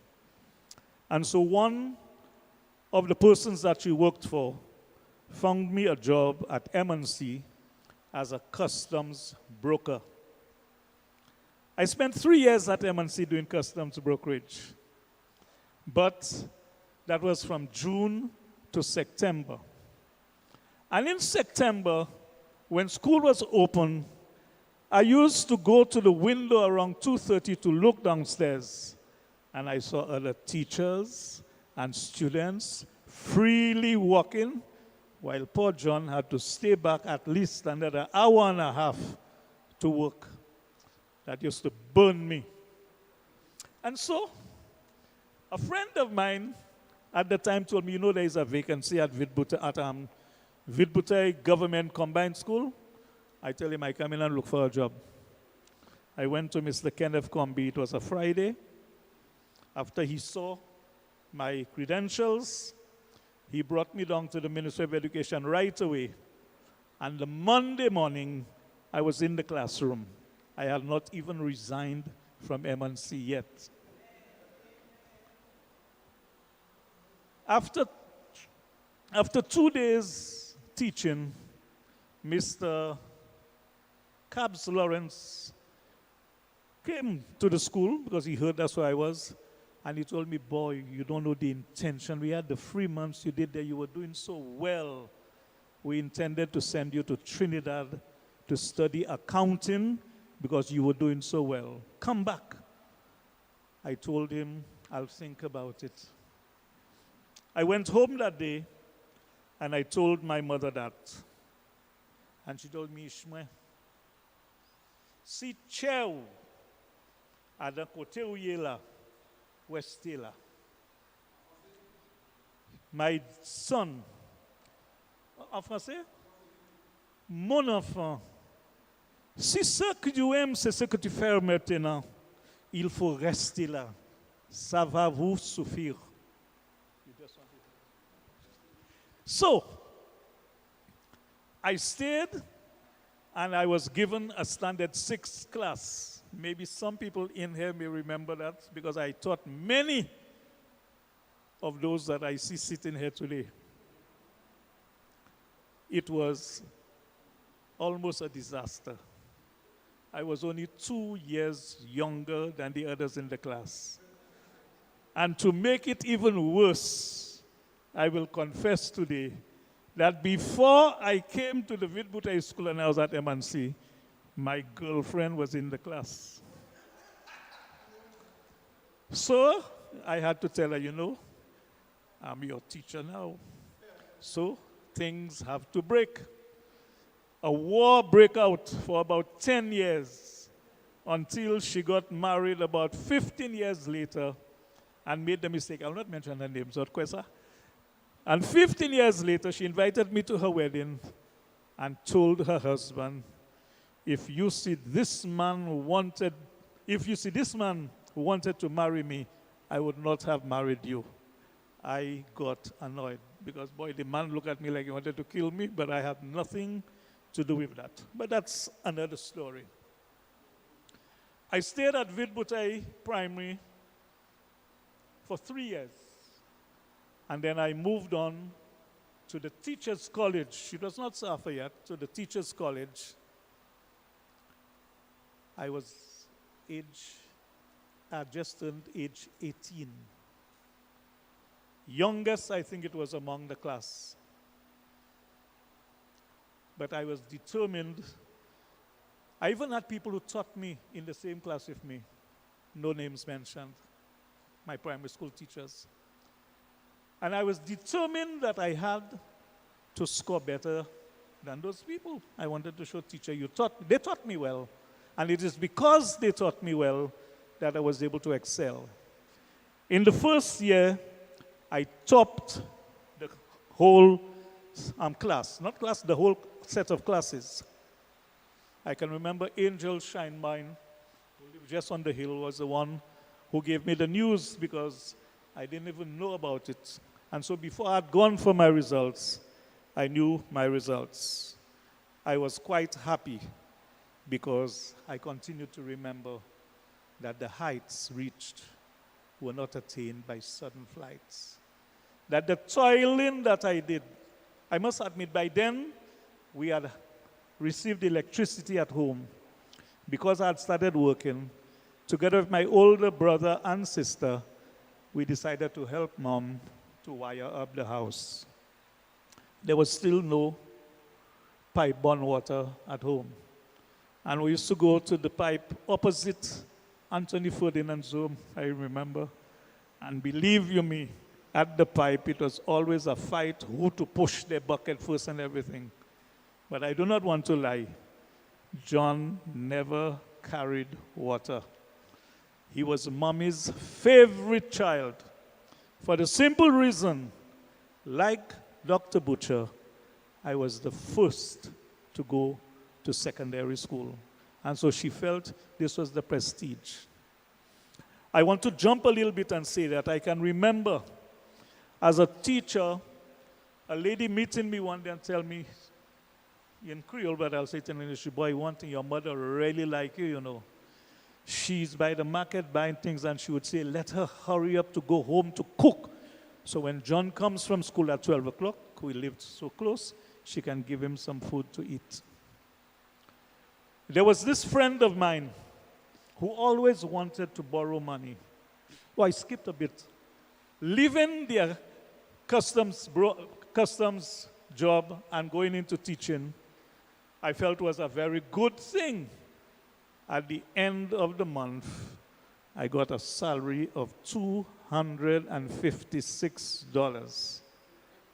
And so one of the persons that she worked for found me a job at M&C as a customs broker. I spent 3 years at M&C doing customs brokerage. But that was from June to September. And in September, when school was open, I used to go to the window around 2:30 to look downstairs. And I saw other teachers and students freely walking, while poor John had to stay back at least another hour and a half to work. That used to burn me. And so, a friend of mine at the time told me, there is a vacancy at Vidbutei Government Combined School. I tell him I come in and look for a job. I went to Mr. Kenneth Comby. It was a Friday. After he saw my credentials, he brought me down to the Ministry of Education right away. And the Monday morning, I was in the classroom. I had not even resigned from M&C yet. After 2 days teaching, Mr. Cabs Lawrence came to the school because he heard that's where I was. And he told me, boy, you don't know the intention. We had the 3 months you did there. You were doing so well. We intended to send you to Trinidad to study accounting because you were doing so well. Come back. I told him, I'll think about it. I went home that day, and I told my mother that. And she told me, Ishmael, si cheu ada kote uyela westela. My son, en français, mon enfant, si ce que tu aimes, c'est ce que tu fais maintenant, il faut rester là. Ça va vous suffire. So, I stayed, and I was given a standard 6 class. Maybe some people in here may remember that because I taught many of those that I see sitting here today. It was almost a disaster. I was only 2 years younger than the others in the class. And to make it even worse, I will confess today that before I came to the Vidbutei School and I was at M&C, my girlfriend was in the class. So I had to tell her, I'm your teacher now. So things have to break. A war broke out for about 10 years until she got married about 15 years later and made the mistake. I will not mention her name, Zotkwesa. And 15 years later, she invited me to her wedding and told her husband, if you see this man who wanted to marry me, I would not have married you. I got annoyed because, boy, the man looked at me like he wanted to kill me, but I had nothing to do with that. But that's another story. I stayed at Vidbutei Primary for 3 years. And then I moved on to the Teachers College. It was not SAFA yet, to the Teachers College. I just turned age 18. Youngest, I think it was among the class. But I was determined. I even had people who taught me in the same class with me. No names mentioned. My primary school teachers. And I was determined that I had to score better than those people. I wanted to show teacher, they taught me well. And it is because they taught me well that I was able to excel. In the first year, I topped the whole the whole set of classes. I can remember Angel Shinemine, who lived just on the hill, was the one who gave me the news because I didn't even know about it. And so before I had gone for my results, I knew my results. I was quite happy because I continue to remember that the heights reached were not attained by sudden flights. That the toiling that I did, I must admit, by then we had received electricity at home. Because I had started working, together with my older brother and sister, we decided to help Mom to wire up the house. There was still no pipe-borne water at home. And we used to go to the pipe opposite Anthony Ferdinand's home, I remember. And believe you me, at the pipe, it was always a fight who to push their bucket first and everything. But I do not want to lie. John never carried water. He was Mommy's favorite child for the simple reason, like Dr. Butcher, I was the first to go to secondary school. And so she felt this was the prestige. I want to jump a little bit and say that I can remember as a teacher, a lady meeting me one day and tell me, in Creole, but I'll say it in English, boy, one thing, your mother really like you, you know. She's by the market buying things, and she would say, let her hurry up to go home to cook. So when John comes from school at 12 o'clock, we lived so close, she can give him some food to eat. There was this friend of mine who always wanted to borrow money. Oh, I skipped a bit. Leaving their customs job and going into teaching, I felt was a very good thing. At the end of the month, I got a salary of $256.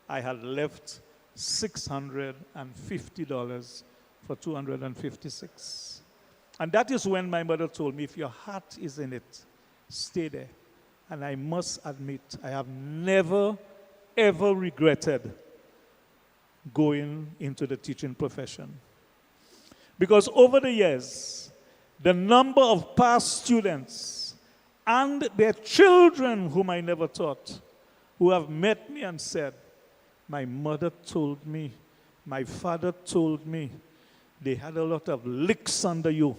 I had left $650 for $256. And that is when my mother told me, if your heart is in it, stay there. And I must admit, I have never, ever regretted going into the teaching profession. Because over the years, the number of past students and their children whom I never taught, who have met me and said, my mother told me, my father told me, they had a lot of licks under you,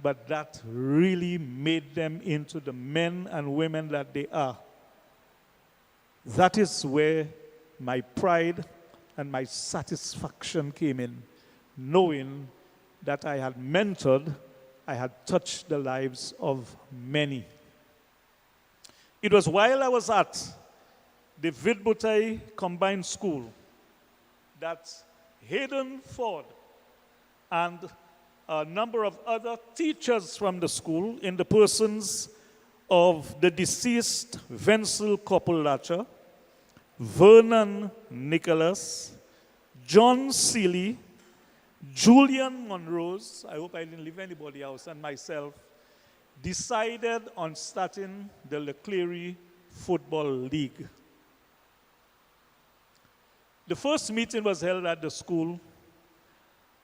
but that really made them into the men and women that they are. That is where my pride and my satisfaction came in, knowing that I had mentored, I had touched the lives of many. It was while I was at the Vidbutei Combined School that Hayden Ford and a number of other teachers from the school, in the persons of the deceased Wenzel Koppel-Latcher, Vernon Nicholas, John Seeley, Julian Monrose, I hope I didn't leave anybody else, and myself, decided on starting the Clery Football League. The first meeting was held at the school,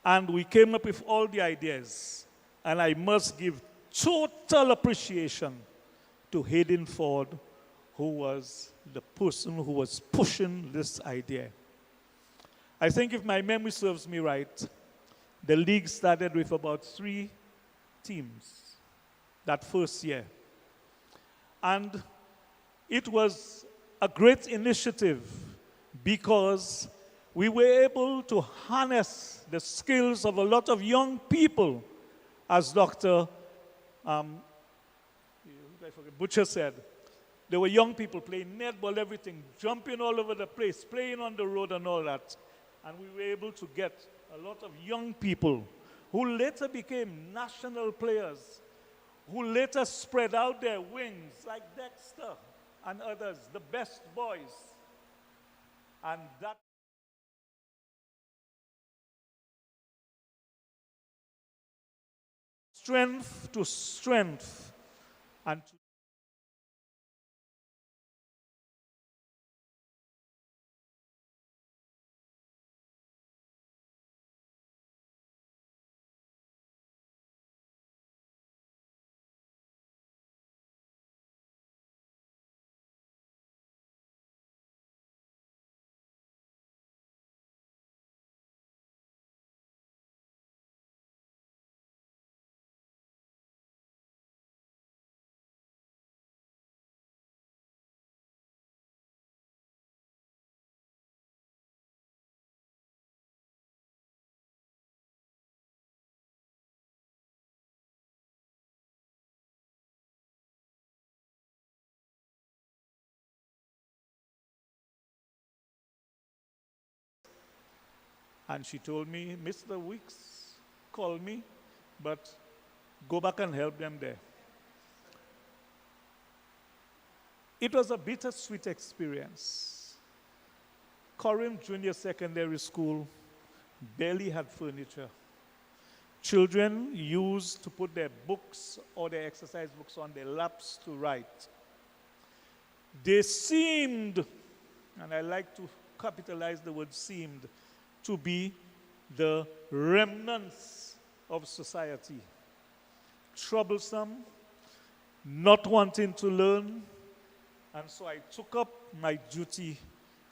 and we came up with all the ideas. And I must give total appreciation to Hayden Ford, who was the person who was pushing this idea. I think if my memory serves me right, the league started with about 3 teams that first year. And it was a great initiative because we were able to harness the skills of a lot of young people, as Dr. Butcher said. There were young people playing netball, everything, jumping all over the place, playing on the road and all that. And we were able to get a lot of young people who later became national players, who later spread out their wings like Dexter and others, the best boys. And that strength to strength and to And she told me, Mr. Weeks called me, but go back and help them there. It was a bittersweet experience. Corinth Junior Secondary School barely had furniture. Children used to put their books or their exercise books on their laps to write. They seemed, and I like to capitalize the word seemed, to be the remnants of society. Troublesome, not wanting to learn, and so I took up my duty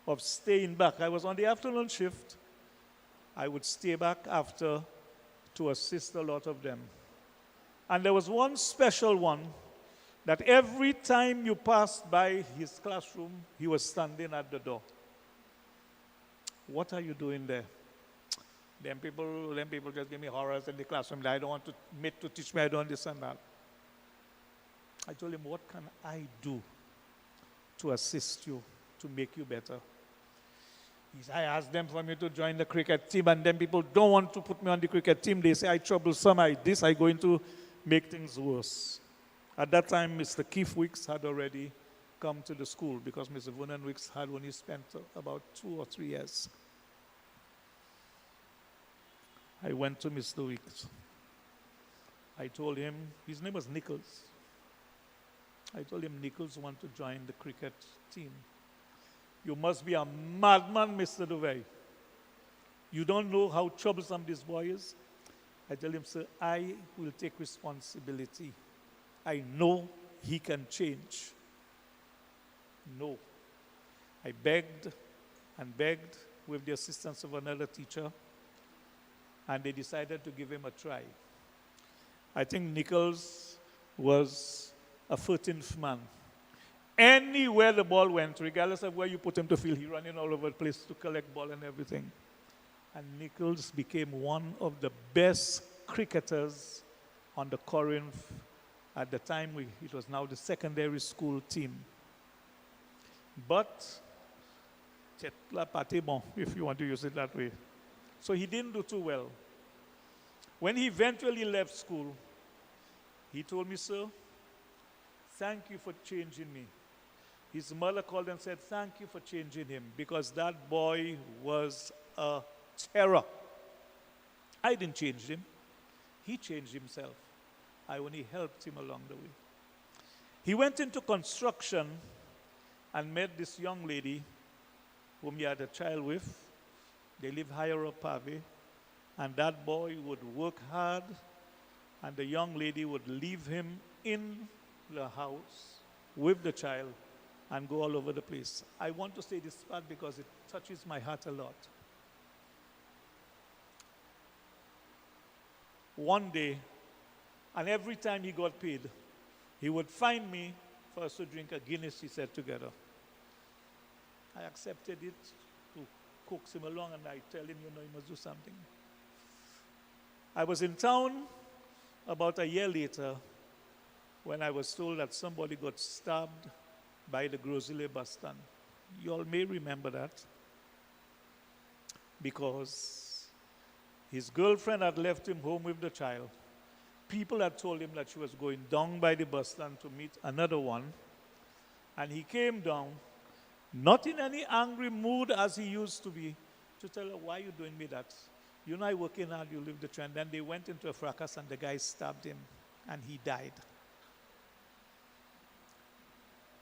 of staying back. I was on the afternoon shift. I would stay back after to assist a lot of them. And there was one special one that every time you passed by his classroom, he was standing at the door. What are you doing there? Them people just give me horrors in the classroom that I don't want to teach me, I don't understand that. I told him, what can I do to assist you, to make you better? I asked them for me to join the cricket team, and then people don't want to put me on the cricket team. They say I troublesome, I going to make things worse. At that time, Mr. Keith Weeks had already come to the school because Mr. Vernon Weeks had only spent about 2 or 3 years. I went to Mr. Weeks. I told him, his name was Nichols. I told him, Nichols want to join the cricket team. You must be a madman, Mr. Duvey. You don't know how troublesome this boy is? I tell him, sir, I will take responsibility. I know he can change. No. I begged and begged with the assistance of another teacher, and they decided to give him a try. I think Nichols was a 14th man. Anywhere the ball went, regardless of where you put him to field, he running all over the place to collect ball and everything. And Nichols became one of the best cricketers on the Corinth. At the time, it was now the secondary school team. But, if you want to use it that way. So he didn't do too well. When he eventually left school, he told me, sir, thank you for changing me. His mother called and said, thank you for changing him, because that boy was a terror. I didn't change him. He changed himself. I only helped him along the way. He went into construction and met this young lady whom he had a child with. They live higher up Pave, and that boy would work hard, and the young lady would leave him in the house with the child and go all over the place. I want to say this part because it touches my heart a lot. One day, and every time he got paid, he would find me for us to drink a Guinness, he said, together. I accepted it to coax him along, and I tell him, you know, he must do something. I was in town about a year later when I was told that somebody got stabbed by the Grosile bus stand. You all may remember that because his girlfriend had left him home with the child. People had told him that she was going down by the bus stand to meet another one, and he came down, not in any angry mood as he used to be, to tell her, why are you doing me that? You know I working hard, you live the trend. Then they went into a fracas and the guy stabbed him and he died.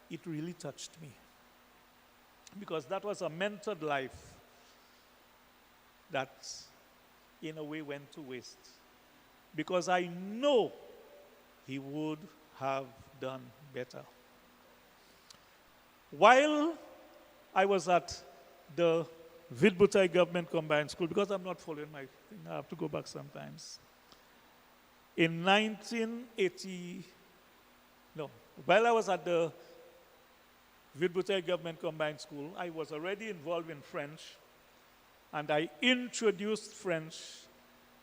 It really touched me because that was a mentored life that in a way went to waste, because I know he would have done better. While I was at the Vidbutai Government Combined School, because I'm not following my thing, I have to go back sometimes. In 1980, while I was at the Vidbutai Government Combined School, I was already involved in French, and I introduced French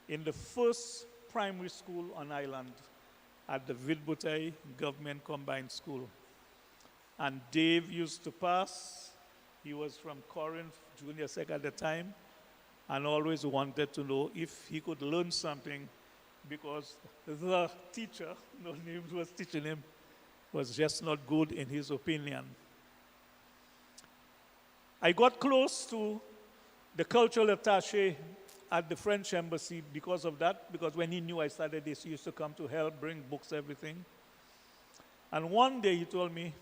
in the first primary school on island at the Vidbutai Government Combined School. And Dave used to pass. He was from Corinth Junior Sec at the time. and always wanted to know if he could learn something because the teacher, no name was teaching him, was just not good in his opinion. I got close to the cultural attaché at the French embassy because of that, because when he knew I started this, he used to come to help, bring books, everything. And one day he told me,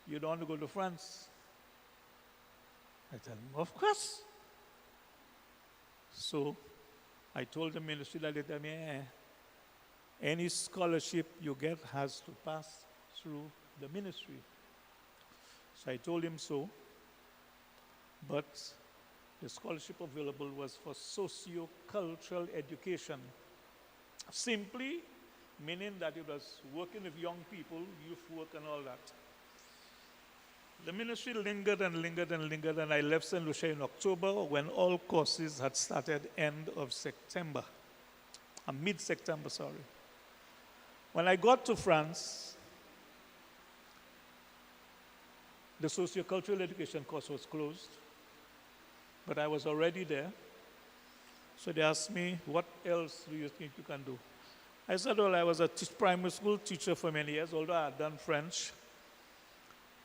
"You don't want to go to France?" I told him, "Of course." So I told the ministry that they told me, any scholarship you get has to pass through the ministry. So I told him so, but the scholarship available was for socio-cultural education. Simply meaning that it was working with young people, youth work and all that. The ministry lingered and lingered and lingered, and I left St. Lucia in October when all courses had started end of September. Mid-September, sorry. When I got to France, the sociocultural education course was closed, but I was already there. So they asked me, "What else do you think you can do?" I said, "Well, I was a primary school teacher for many years, although I had done French."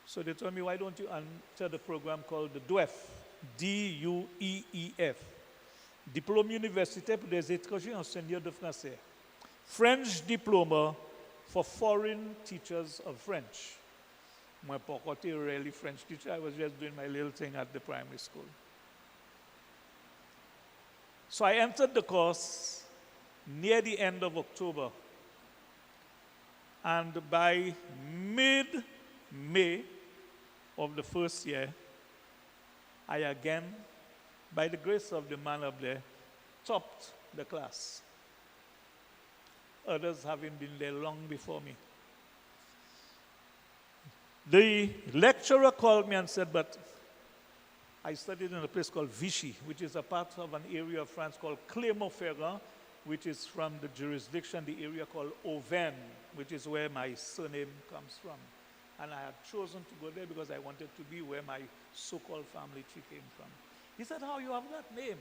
So they told me, "Why don't you enter the program called the DUEF, D-U-E-E-F, Diplôme Universitaire pour des étrangers enseignants de français, French diploma for foreign teachers of French." My pocket really French teacher, I was just doing my little thing at the primary school. So I entered the course near the end of October. And by mid-May of the first year, I again, by the grace of the man up there, topped the class. Others having been there long before me. The lecturer called me and said, "But I studied in a place called Vichy, which is a part of an area of France called Clermont-Ferrand, which is from the jurisdiction, the area called Auvergne, which is where my surname comes from. And I had chosen to go there because I wanted to be where my so-called family tree came from." He said, "How you have that name?"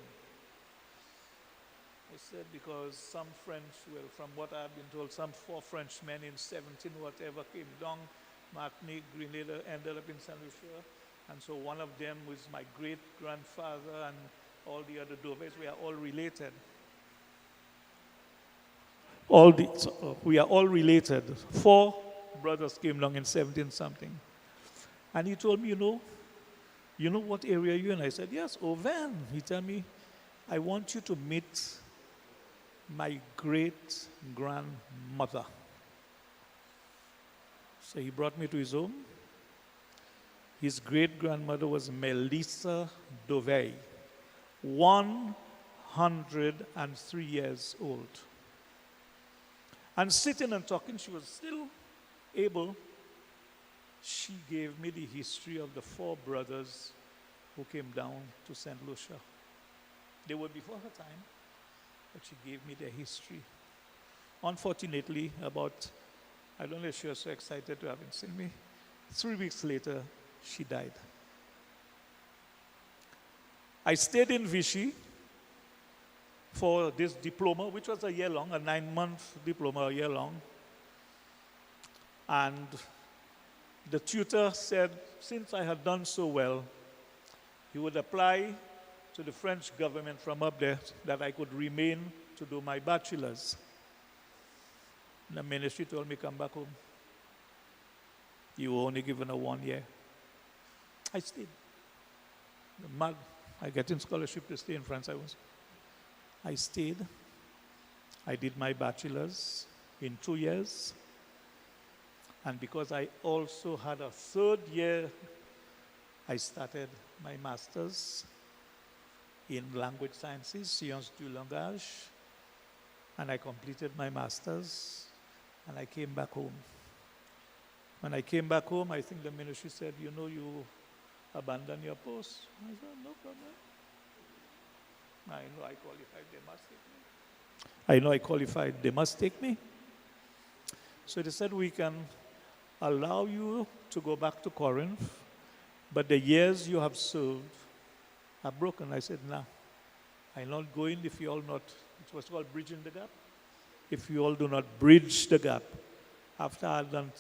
I said, "Because some French, well, from what I've been told, some 4 Frenchmen in 17 whatever came down, Martinique, Grenada, ended up in St. Lucia. And so one of them was my great-grandfather, and all the other Dovers, we are all related. We are all related. 4 brothers came along in 17-something. And he told me, you know what area you're in?" I said, "Yes, Auvergne." He told me, "I want you to meet my great-grandmother." So he brought me to his home. His great-grandmother was Melissa Dovey, 103 years old. And sitting and talking, she was still able. She gave me the history of the 4 brothers who came down to St. Lucia. They were before her time, but she gave me their history. Unfortunately, I don't know if she was so excited to have seen me. 3 weeks later, she died. I stayed in Vichy for this diploma, which was a year long, a 9-month diploma, a year long. And the tutor said, since I had done so well, he would apply to the French government from up there that I could remain to do my bachelor's. The ministry told me, "Come back home. You were only given a 1 year." I stayed. I get in scholarship to stay in France. I stayed. I did my bachelor's in 2 years. And because I also had a 3rd year, I started my master's in language sciences, sciences du langage. And I completed my master's, and I came back home. When I came back home, I think the ministry said, "You abandon your post." I said, "No problem. I know I qualified, they must take me. They must take me. So they said, "We can allow you to go back to Corinth, but the years you have served are broken." I said, "No, I'm not going if you all not, it was called bridging the gap. If you all do not bridge the gap. After I had done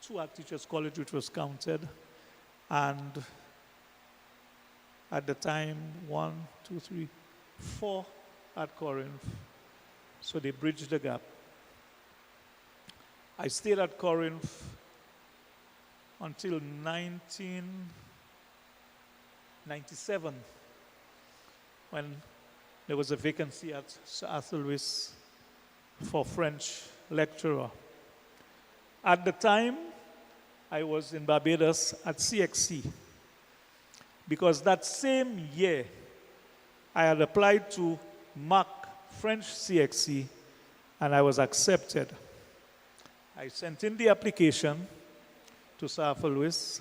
two at Teachers College, which was counted, and at the time, 1, 2, 3, 4 at Corinth. So they bridged the gap. I stayed at Corinth until 1997, when there was a vacancy at Sir Arthur Lewis for French lecturer. At the time, I was in Barbados at CXC, because that same year, I had applied to MAC French CXC, and I was accepted. I sent in the application to Sir Arthur Lewis,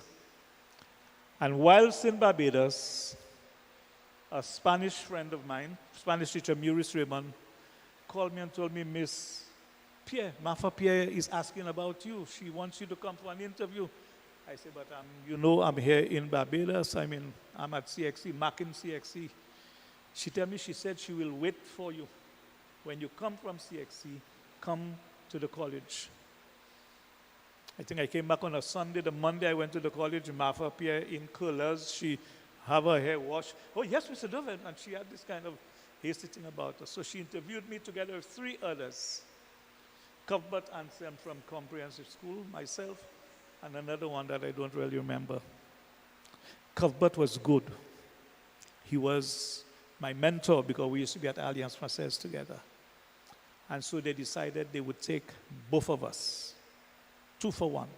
and whilst in Barbados, a Spanish friend of mine, Spanish teacher Muris Raymond, called me and told me, Miss Pierre, Martha Pierre is asking about you. She wants you to come for an interview. I said, but I'm here in Barbados. I'm at CXC, Mackin CXC. She told me, she said she will wait for you. When you come from CXC, come to the college. I think I came back on a Sunday. The Monday I went to the college, Martha Pierre in curlers. She had her hair washed. Oh, yes, Mr. Doven. And she had this kind of hasty thing about her. So she interviewed me together with 3 others. Cuthbert Anselm from Comprehensive School, myself, and another one that I don't really remember. Cuthbert was good. He was my mentor because we used to be at Alliance Française together. And so they decided they would take both of us, 2 for 1.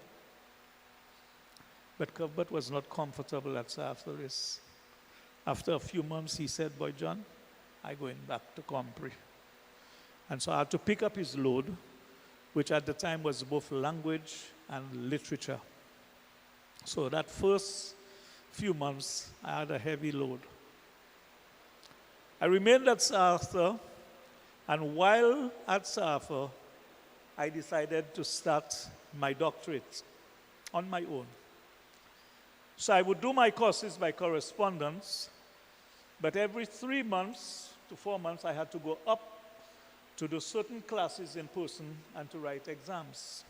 But Cuthbert was not comfortable at Sir Arthur Lewis. After a few months, he said, Boy John, I'm going back to Compre. And so I had to pick up his load, which at the time was both language and literature. So that first few months, I had a heavy load. I remained at Sir Arthur, and while at Sir Arthur, I decided to start my doctorate on my own. So I would do my courses by correspondence, but every 3 months to 4 months, I had to go up to do certain classes in person and to write exams.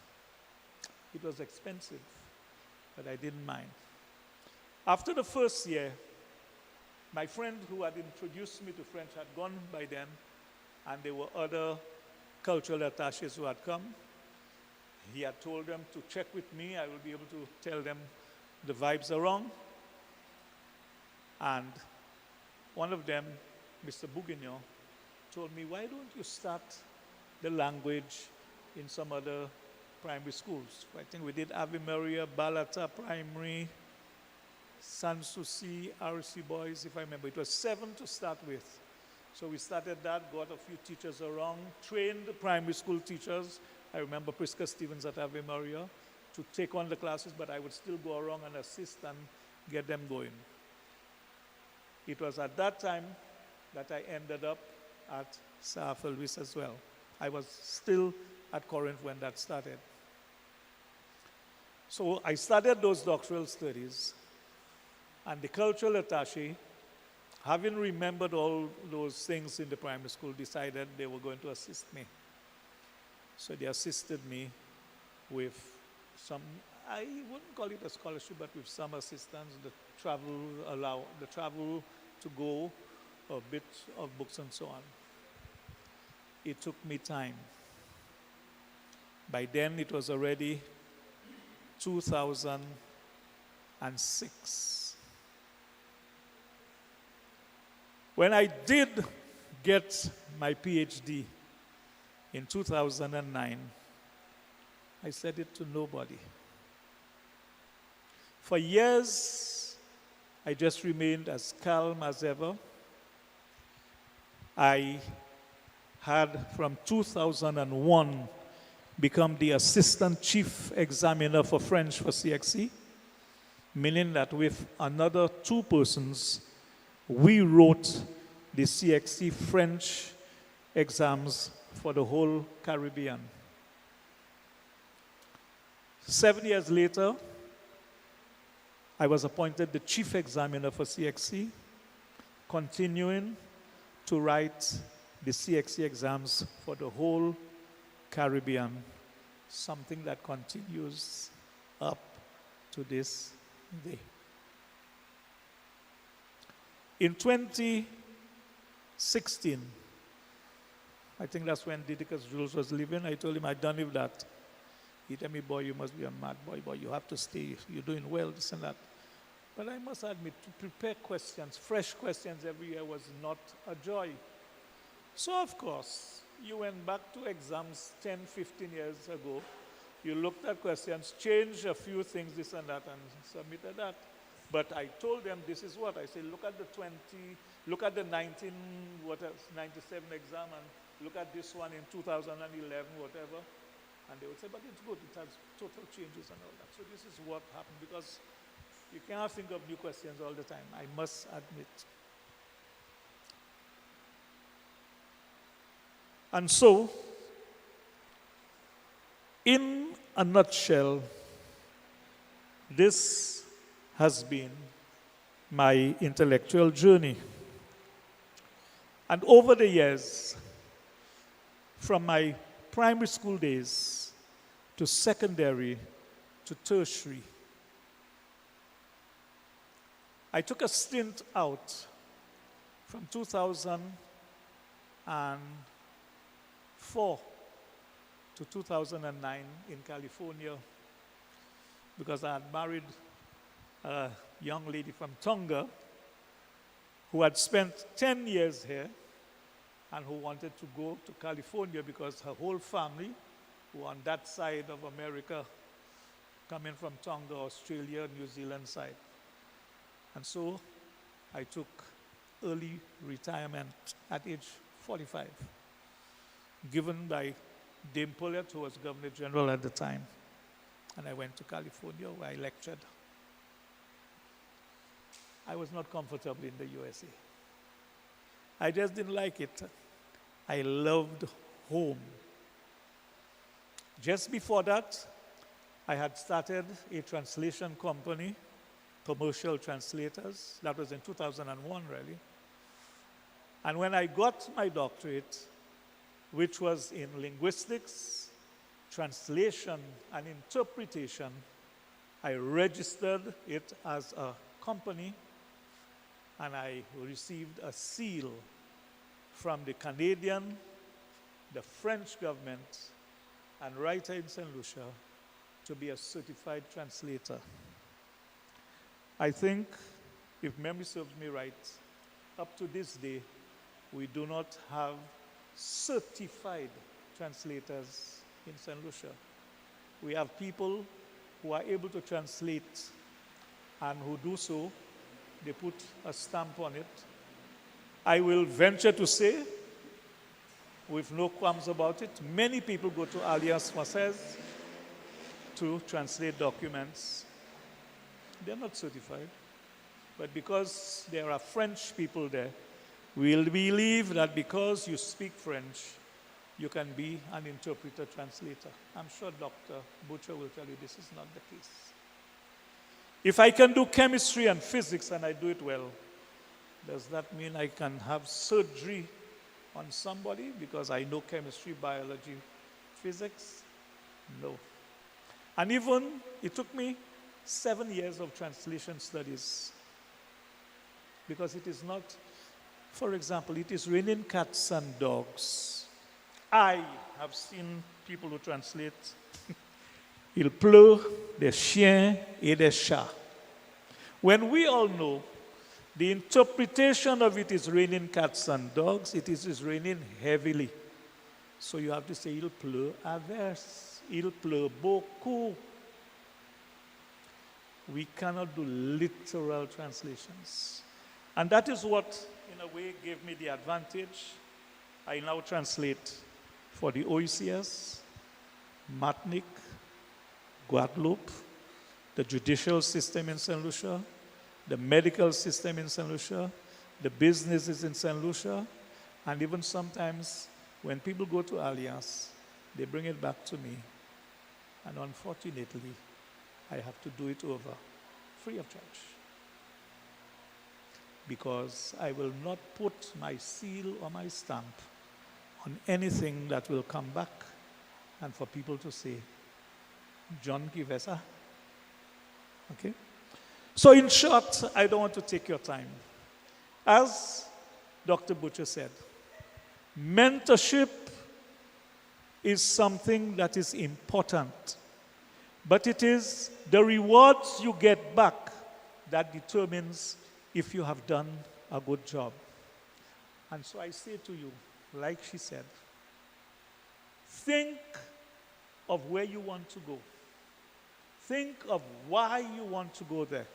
It was expensive, but I didn't mind. After the first year, my friend who had introduced me to French had gone by then, and there were other cultural attaches who had come. He had told them to check with me. I will be able to tell them the vibes are wrong. And one of them, Mr. Bourguignon, told me, why don't you start the language in some other primary schools? I think we did Ave Maria, Balata Primary, Sanssouci, RC Boys, if I remember. It was 7 to start with. So we started that, got a few teachers around, trained the primary school teachers. I remember Priska Stevens at Ave Maria to take on the classes, but I would still go around and assist and get them going. It was at that time that I ended up at Sir Arthur Lewis as well. I was still at Corinth when that started. So I started those doctoral studies, and the cultural attaché, having remembered all those things in the primary school, decided they were going to assist me. So they assisted me with some, I wouldn't call it a scholarship, but with some assistance, the travel to go, a bit of books and so on. It took me time. By then it was already 2006. When I did get my PhD in 2009, I said it to nobody. For years, I just remained as calm as ever. I had, from 2001, become the assistant chief examiner for French for CXC, meaning that with another 2 persons, we wrote the CXC French exams for the whole Caribbean. 7 years later, I was appointed the chief examiner for CXC, continuing to write the CXC exams for the whole Caribbean, something that continues up to this day. In 2016, I think that's when Didicus Jules was living, I told him, I'm done with that. He told me, boy, you must be a mad boy, you have to stay, you're doing well, this and that. But I must admit, to prepare questions, fresh questions every year was not a joy. So of course, you went back to exams 10, 15 years ago, you looked at questions, changed a few things, this and that, and submitted that. But I told them, this is what, I said, look at the 1997 exam, and look at this one in 2011, whatever. And they would say, but it's good, it has total changes and all that. So this is what happened, because you cannot think of new questions all the time, I must admit. And so, in a nutshell, this has been my intellectual journey. And over the years, from my primary school days to secondary to tertiary, I took a stint out from 2004 to 2009 in California, because I had married a young lady from Tonga who had spent 10 years here and who wanted to go to California because her whole family were on that side of America, coming from Tonga, Australia, New Zealand side. And so I took early retirement at age 45, given by Dame Poulet, who was Governor General at the time. And I went to California where I lectured. I was not comfortable in the USA. I just didn't like it. I loved home. Just before that, I had started a translation company, Commercial Translators. That was in 2001, really. And when I got my doctorate, which was in linguistics, translation, and interpretation, I registered it as a company, and I received a seal from the Canadian, the French government, and right here in St. Lucia to be a certified translator. I think, if memory serves me right, up to this day, we do not have certified translators in St. Lucia. We have people who are able to translate, and who do so, they put a stamp on it. I will venture to say, with no qualms about it, many people go to Alliance Française to translate documents. They're not certified, but because there are French people there, we'll believe that because you speak French, you can be an interpreter translator. I'm sure Dr. Butcher will tell you this is not the case. If I can do chemistry and physics and I do it well, does that mean I can have surgery on somebody because I know chemistry, biology, physics? No. And even, it took me 7 years of translation studies, because it is not, for example, it is raining cats and dogs. I have seen people who translate il pleut des chiens et des chats. When we all know the interpretation of it is raining cats and dogs, it is raining heavily. So you have to say il pleut à verse, il pleut beaucoup. We cannot do literal translations. And that is what, in a way, gave me the advantage. I now translate for the OECS, Martinique, Guadeloupe, the judicial system in St. Lucia, the medical system in St. Lucia, the businesses in St. Lucia, and even sometimes when people go to Alliance, they bring it back to me. And unfortunately, I have to do it over, free of charge. because I will not put my seal or my stamp on anything that will come back and for people to say, John Givesa. Okay? So in short, I don't want to take your time. As Dr. Butcher said, mentorship is something that is important, but it is the rewards you get back that determines if you have done a good job. And so I say to you, like she said, think of where you want to go. Think of why you want to go there.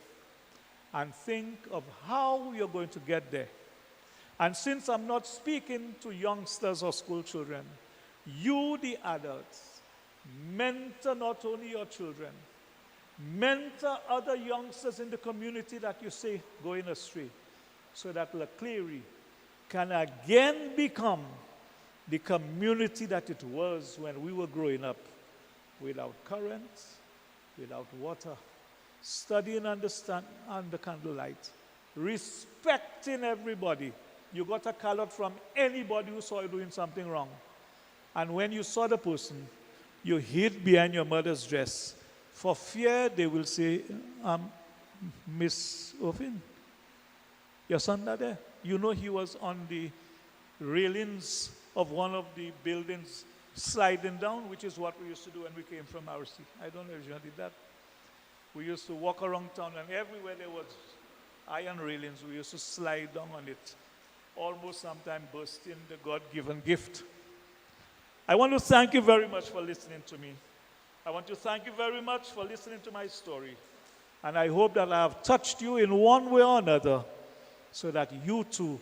And think of how you're going to get there. And since I'm not speaking to youngsters or school children, you, the adults, mentor not only your children, mentor other youngsters in the community that you say going astray, so that Clery can again become the community that it was when we were growing up, without currents, without water, studying under candlelight, respecting everybody. You got a callot from anybody who saw you doing something wrong. And when you saw the person, you hid behind your mother's dress for fear they will say, Miss Ophine, your son not there? You know he was on the railings of one of the buildings sliding down, which is what we used to do when we came from RC. I don't know if you did that. We used to walk around town, and everywhere there was iron railings, we used to slide down on it, almost sometimes bursting the God-given gift. I want to thank you very much for listening to me. I want to thank you very much for listening to my story. And I hope that I have touched you in one way or another so that you too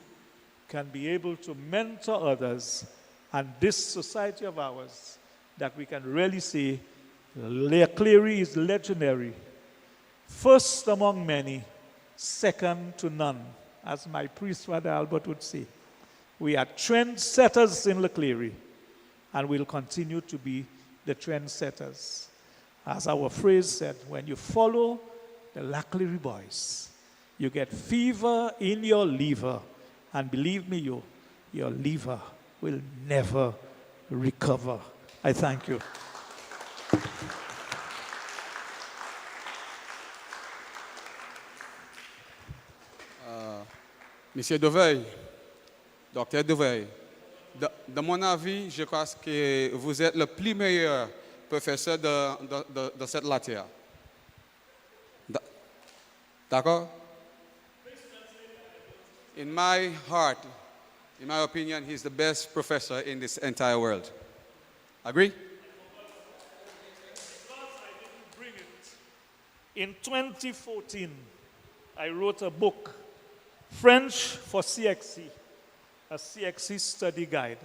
can be able to mentor others and this society of ours, that we can really say Clery is legendary. First among many, second to none, as my priest Father Albert would say. We are trendsetters in Clery, and we'll continue to be the trendsetters. As our phrase said, when you follow the Clery boys, you get fever in your liver, and believe me, your liver will never recover. I thank you.
Monsieur Deveil, docteur Deveil, de mon avis, je crois que vous êtes le plus meilleur professeur de cette matière. D'accord? In my heart, in my opinion, he's the best professor in this entire world. Agree?
In 2014, I wrote a book, French for CXC, a CXC study guide.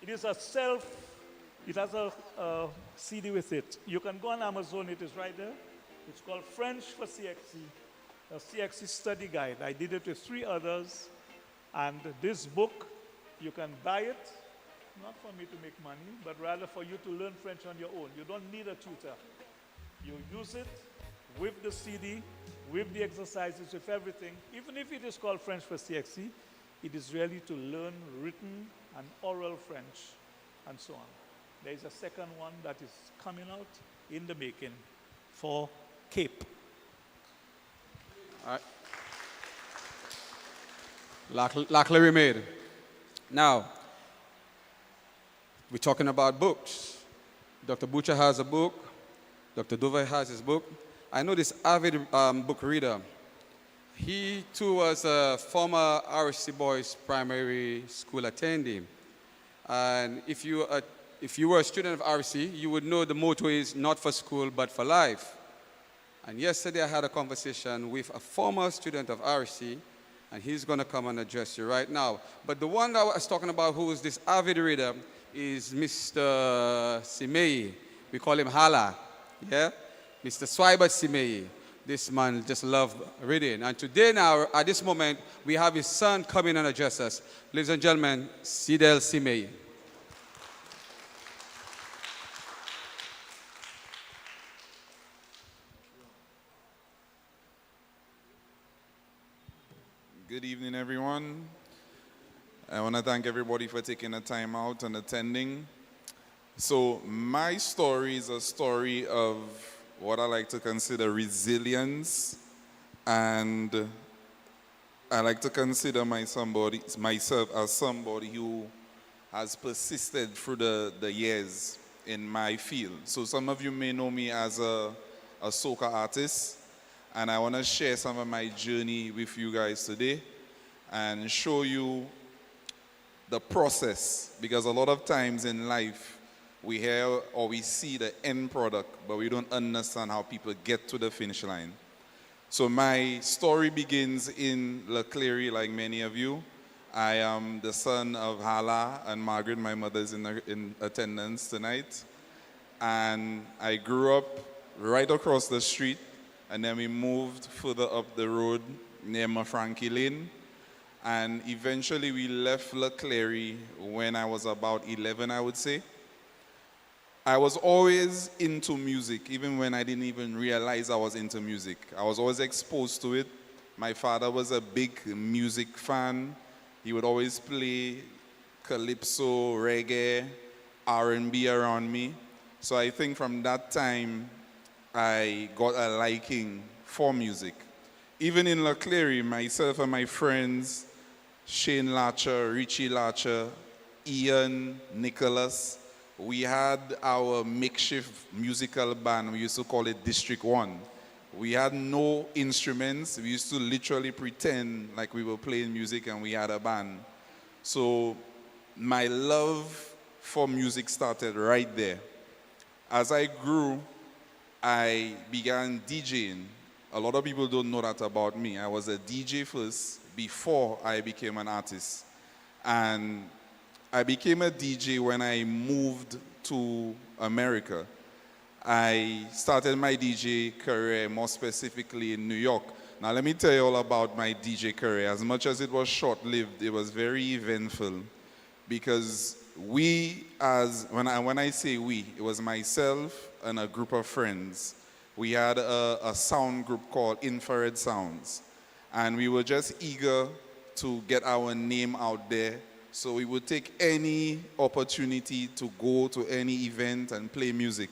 It is it has a CD with it. You can go on Amazon, it is right there. It's called French for CXC, a CXC study guide. I did it with 3 others, and this book, you can buy it, not for me to make money, but rather for you to learn French on your own. You don't need a tutor. You use it with the CD, with the exercises, with everything. Even if it is called French for CXC, it is really to learn written and oral French, and so on. There is a second one that is coming out in the making for Cape.
All right. La Clery made. Now, we're talking about books. Dr. Butcher has a book. Dr. Dove has his book. I know this avid book reader. He too was a former RC Boys primary school attendee. And if you were a student of RC, you would know the motto is not for school, but for life. And yesterday I had a conversation with a former student of RC, and he's going to come and address you right now. But the one that I was talking about, who is this avid reader, is Mr. Simei. We call him Hala. Yeah? Mr. Swibert Simei. This man just loves reading. And today now, at this moment, we have his son coming and address us. Ladies and gentlemen, Sidel Simei.
everyone. I want to thank everybody for taking the time out and attending. So my story is a story of what I like to consider resilience, and I like to consider myself as somebody who has persisted through the years in my field. So some of you may know me as a soca artist, and I want to share some of my journey with you guys today and show you the process, because a lot of times in life we hear or we see the end product, but we don't understand how people get to the finish line. So my story begins in Clery, like many of you. I am the son of Hala and Margaret. My mother's in attendance tonight. And I grew up right across the street, and then we moved further up the road near Frankie Lane. And eventually we left Clery when I was about 11, I would say. I was always into music, even when I didn't even realize I was into music. I was always exposed to it. My father was a big music fan. He would always play calypso, reggae, R&B around me. So I think from that time, I got a liking for music. Even in Clery, myself and my friends, Shane Larcher, Richie Larcher, Ian, Nicholas, we had our makeshift musical band. We used to call it District 1. We had no instruments. We used to literally pretend like we were playing music and we had a band. So my love for music started right there. As I grew, I began DJing. A lot of people don't know that about me. I was a DJ first before I became an artist. And I became a DJ when I moved to America. I started my DJ career more specifically in New York. Now let me tell you all about my DJ career. As much as it was short-lived, it was very eventful, because when I say we, it was myself and a group of friends. We had a sound group called Infrared Sounds, and we were just eager to get our name out there. So we would take any opportunity to go to any event and play music.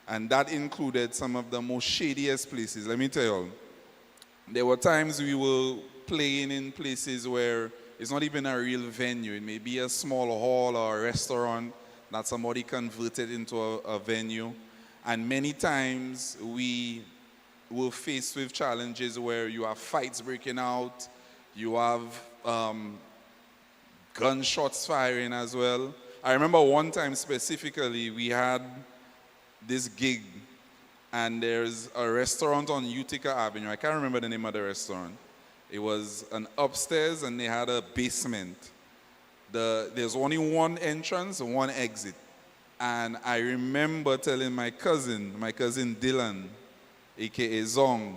And that included some of the most shadiest places. Let me tell you, there were times we were playing in places where it's not even a real venue. It may be a small hall or a restaurant that somebody converted into a venue. And many times we were faced with challenges where you have fights breaking out, you have gunshots firing as well. I remember one time specifically, we had this gig, and there's a restaurant on Utica Avenue. I can't remember the name of the restaurant. It was an upstairs, and they had a basement. There's only one entrance and one exit. And I remember telling my cousin Dylan, aka Zong,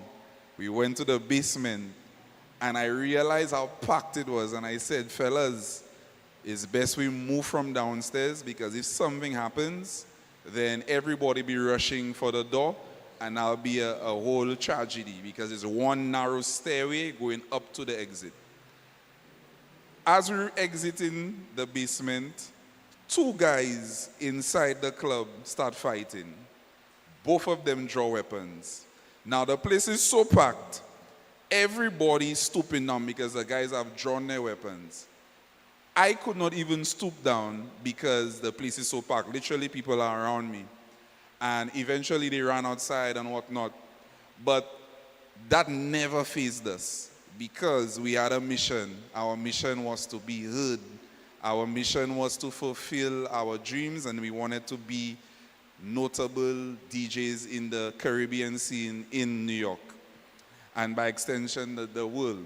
we went to the basement, and I realized how packed it was. And I said, fellas, it's best we move from downstairs, because if something happens, then everybody be rushing for the door, and that'll be a whole tragedy, because it's one narrow stairway going up to the exit. As we were exiting the basement, two guys inside the club start fighting. Both of them draw weapons. Now the place is so packed, everybody's stooping down because the guys have drawn their weapons. I could not even stoop down because the place is so packed. Literally, people are around me. And eventually they ran outside and whatnot. But that never fazed us, because we had a mission. Our mission was to be heard. Our mission was to fulfill our dreams, and we wanted to be notable DJs in the Caribbean scene in New York, and by extension, the world.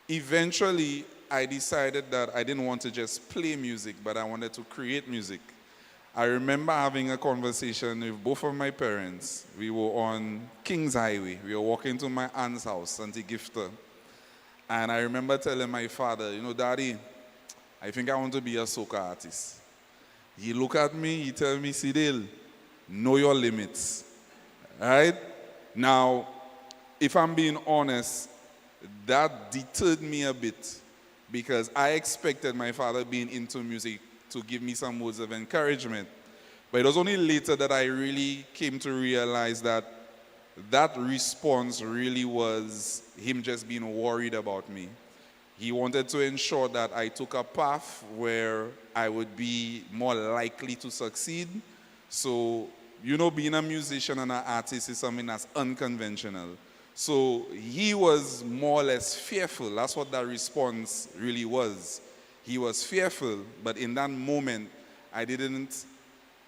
Eventually, I decided that I didn't want to just play music, but I wanted to create music. I remember having a conversation with both of my parents. We were on Kings Highway. We were walking to my aunt's house, Auntie Gifter. And I remember telling my father, Daddy, I think I want to be a soca artist. He looked at me, he told me, Sidil, know your limits. Right? Now, if I'm being honest, that deterred me a bit because I expected my father being into music to give me some words of encouragement. But it was only later that I really came to realize that that response really was him just being worried about me. He wanted to ensure that I took a path where I would be more likely to succeed. So, being a musician and an artist is something that's unconventional. So he was more or less fearful. That's what that response really was. He was fearful, but in that moment, I didn't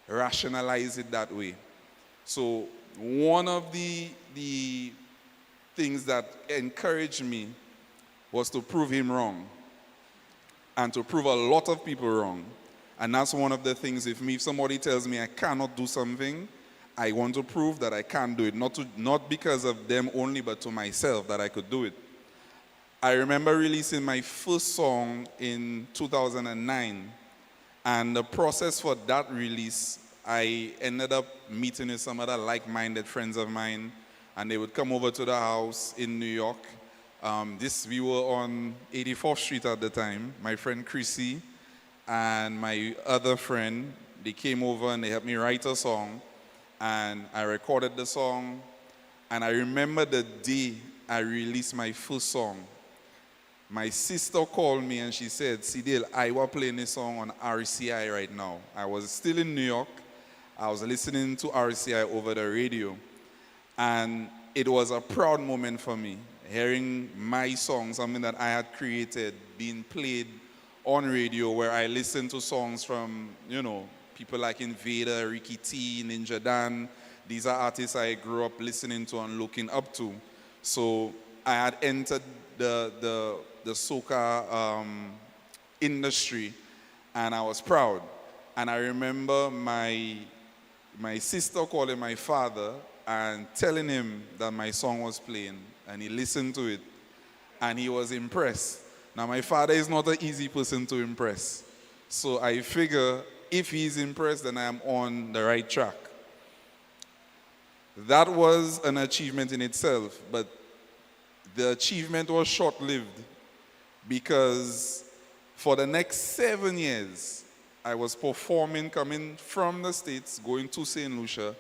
rationalize it that way. So one of the things that encouraged me was to prove him wrong and to prove a lot of people wrong. And that's one of the things with me. If somebody tells me I cannot do something, I want to prove that I can do it. Not because of them only, but to myself that I could do it. I remember releasing my first song in 2009. And the process for that release, I ended up meeting with some other like-minded friends of mine. And they would come over to the house in New York. We were on 84th Street at the time. My friend Chrissy and my other friend, they came over and they helped me write a song. And I recorded the song. And I remember the day I released my first song. My sister called me and she said, Sidil, I was playing this song on RCI right now. I was still in New York. I was listening to RCI over the radio. And it was a proud moment for me, hearing my song, something that I had created, being played on radio, where I listened to songs from, people like Invader, Ricky T, Ninja Dan. These are artists I grew up listening to and looking up to. So I had entered the soca industry, and I was proud. And I remember my sister calling my father and telling him that my song was playing, and he listened to it, and he was impressed. Now, my father is not an easy person to impress, so I figure if he's impressed, then I am on the right track. That was an achievement in itself, but the achievement was short-lived because for the next 7 years, I was performing, coming from the States, going to St. Lucia,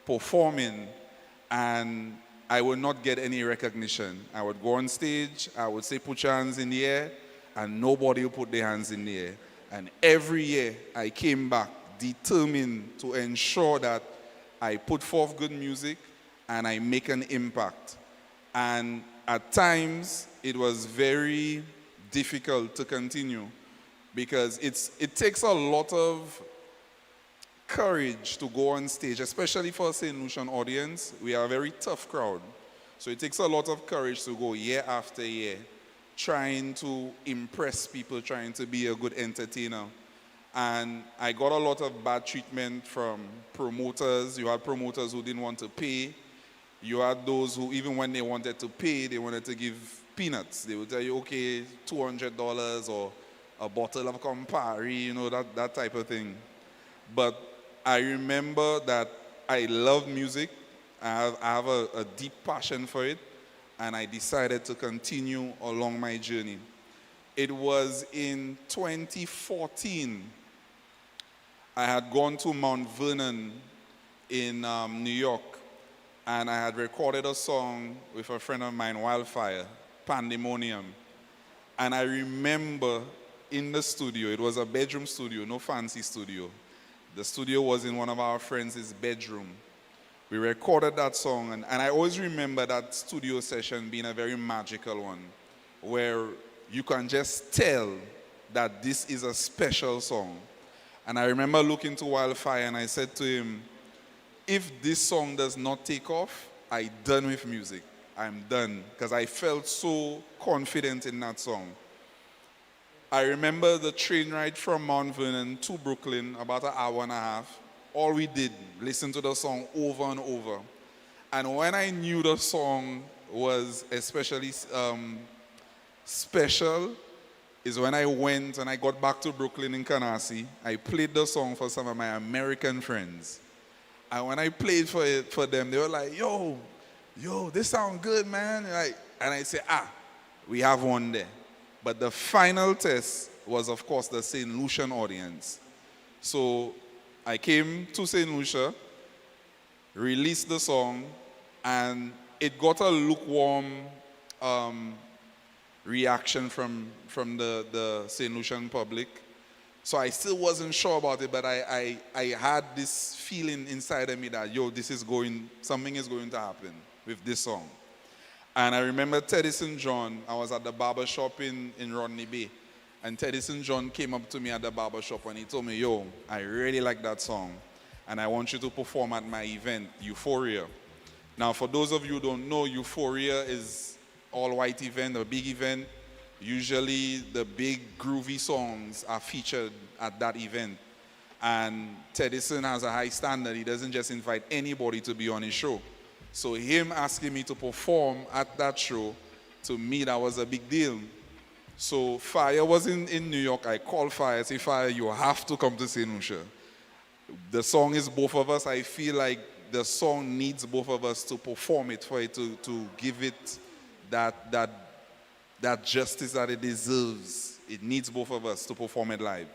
performing, and I would not get any recognition. I would go on stage, I would say, put your hands in the air, and nobody would put their hands in the air. And every year, I came back determined to ensure that I put forth good music and I make an impact. And at times, it was very difficult to continue because it takes a lot of courage to go on stage, especially for a St. Lucian audience. We are a very tough crowd. So it takes a lot of courage to go year after year, trying to impress people, trying to be a good entertainer. And I got a lot of bad treatment from promoters. You had promoters who didn't want to pay. You had those who, even when they wanted to pay, they wanted to give peanuts. They would tell you, okay, $200 or a bottle of Campari, that type of thing. But I remember that I love music. I have a deep passion for it, and I decided to continue along my journey. It was in 2014. I had gone to Mount Vernon in New York, and I had recorded a song with a friend of mine, Wildfire, Pandemonium. And I remember in the studio, it was a bedroom studio, no fancy studio. The studio was in one of our friends' bedroom. We recorded that song, and I always remember that studio session being a very magical one, where you can just tell that this is a special song. And I remember looking to Wildfire, and I said to him, if this song does not take off, I'm done with music. I'm done, because I felt so confident in that song. I remember the train ride from Mount Vernon to Brooklyn, about an hour and a half. All we did, listen to the song over and over. And when I knew the song was especially special, is when I went and I got back to Brooklyn in Canarsie. I played the song for some of my American friends. And when I played for them, they were like, yo, this sounds good, man. And I said, we have one there. But the final test was, of course, the St. Lucian audience. So I came to St. Lucia, released the song, and it got a lukewarm reaction from the St. Lucian public. So I still wasn't sure about it, but I had this feeling inside of me that, something is going to happen with this song. And I remember Teddy St. John, I was at the barber shop in Rodney Bay, and Teddy St. John came up to me at the barber shop and he told me, I really like that song, and I want you to perform at my event, Euphoria. Now, for those of you who don't know, Euphoria is all-white event, a big event. Usually the big groovy songs are featured at that event. And Teddyson has a high standard. He doesn't just invite anybody to be on his show. So him asking me to perform at that show, to me, that was a big deal. So Fire was in New York. I called Fire. I said, Fire, you have to come to St. Lucia. The song is both of us. I feel like the song needs both of us to perform it, for it to give it that justice that it deserves. It needs both of us to perform it live.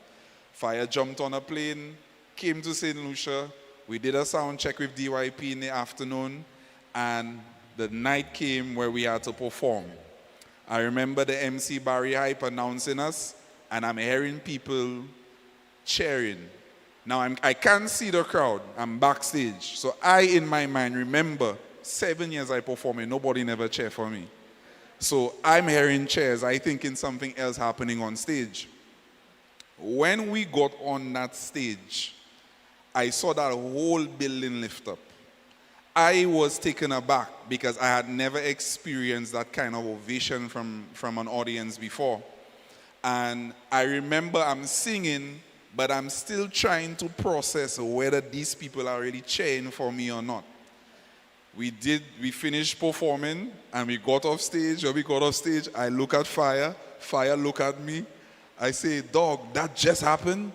Fire jumped on a plane, came to St. Lucia. We did a sound check with DYP in the afternoon, and the night came where we had to perform. I remember the MC Barry Hype announcing us, and I'm hearing people cheering. Now, I can't see the crowd. I'm backstage. So I, in my mind, remember 7 years I performed and nobody never cheered for me. So I'm hearing cheers. I thinking something else happening on stage. When we got on that stage, I saw that whole building lift up. I was taken aback because I had never experienced that kind of ovation from an audience before. And I remember I'm singing, but I'm still trying to process whether these people are really cheering for me or not. We finished performing, and we got off stage. When we got off stage, I look at Fire. Fire look at me. I say, dog, that just happened?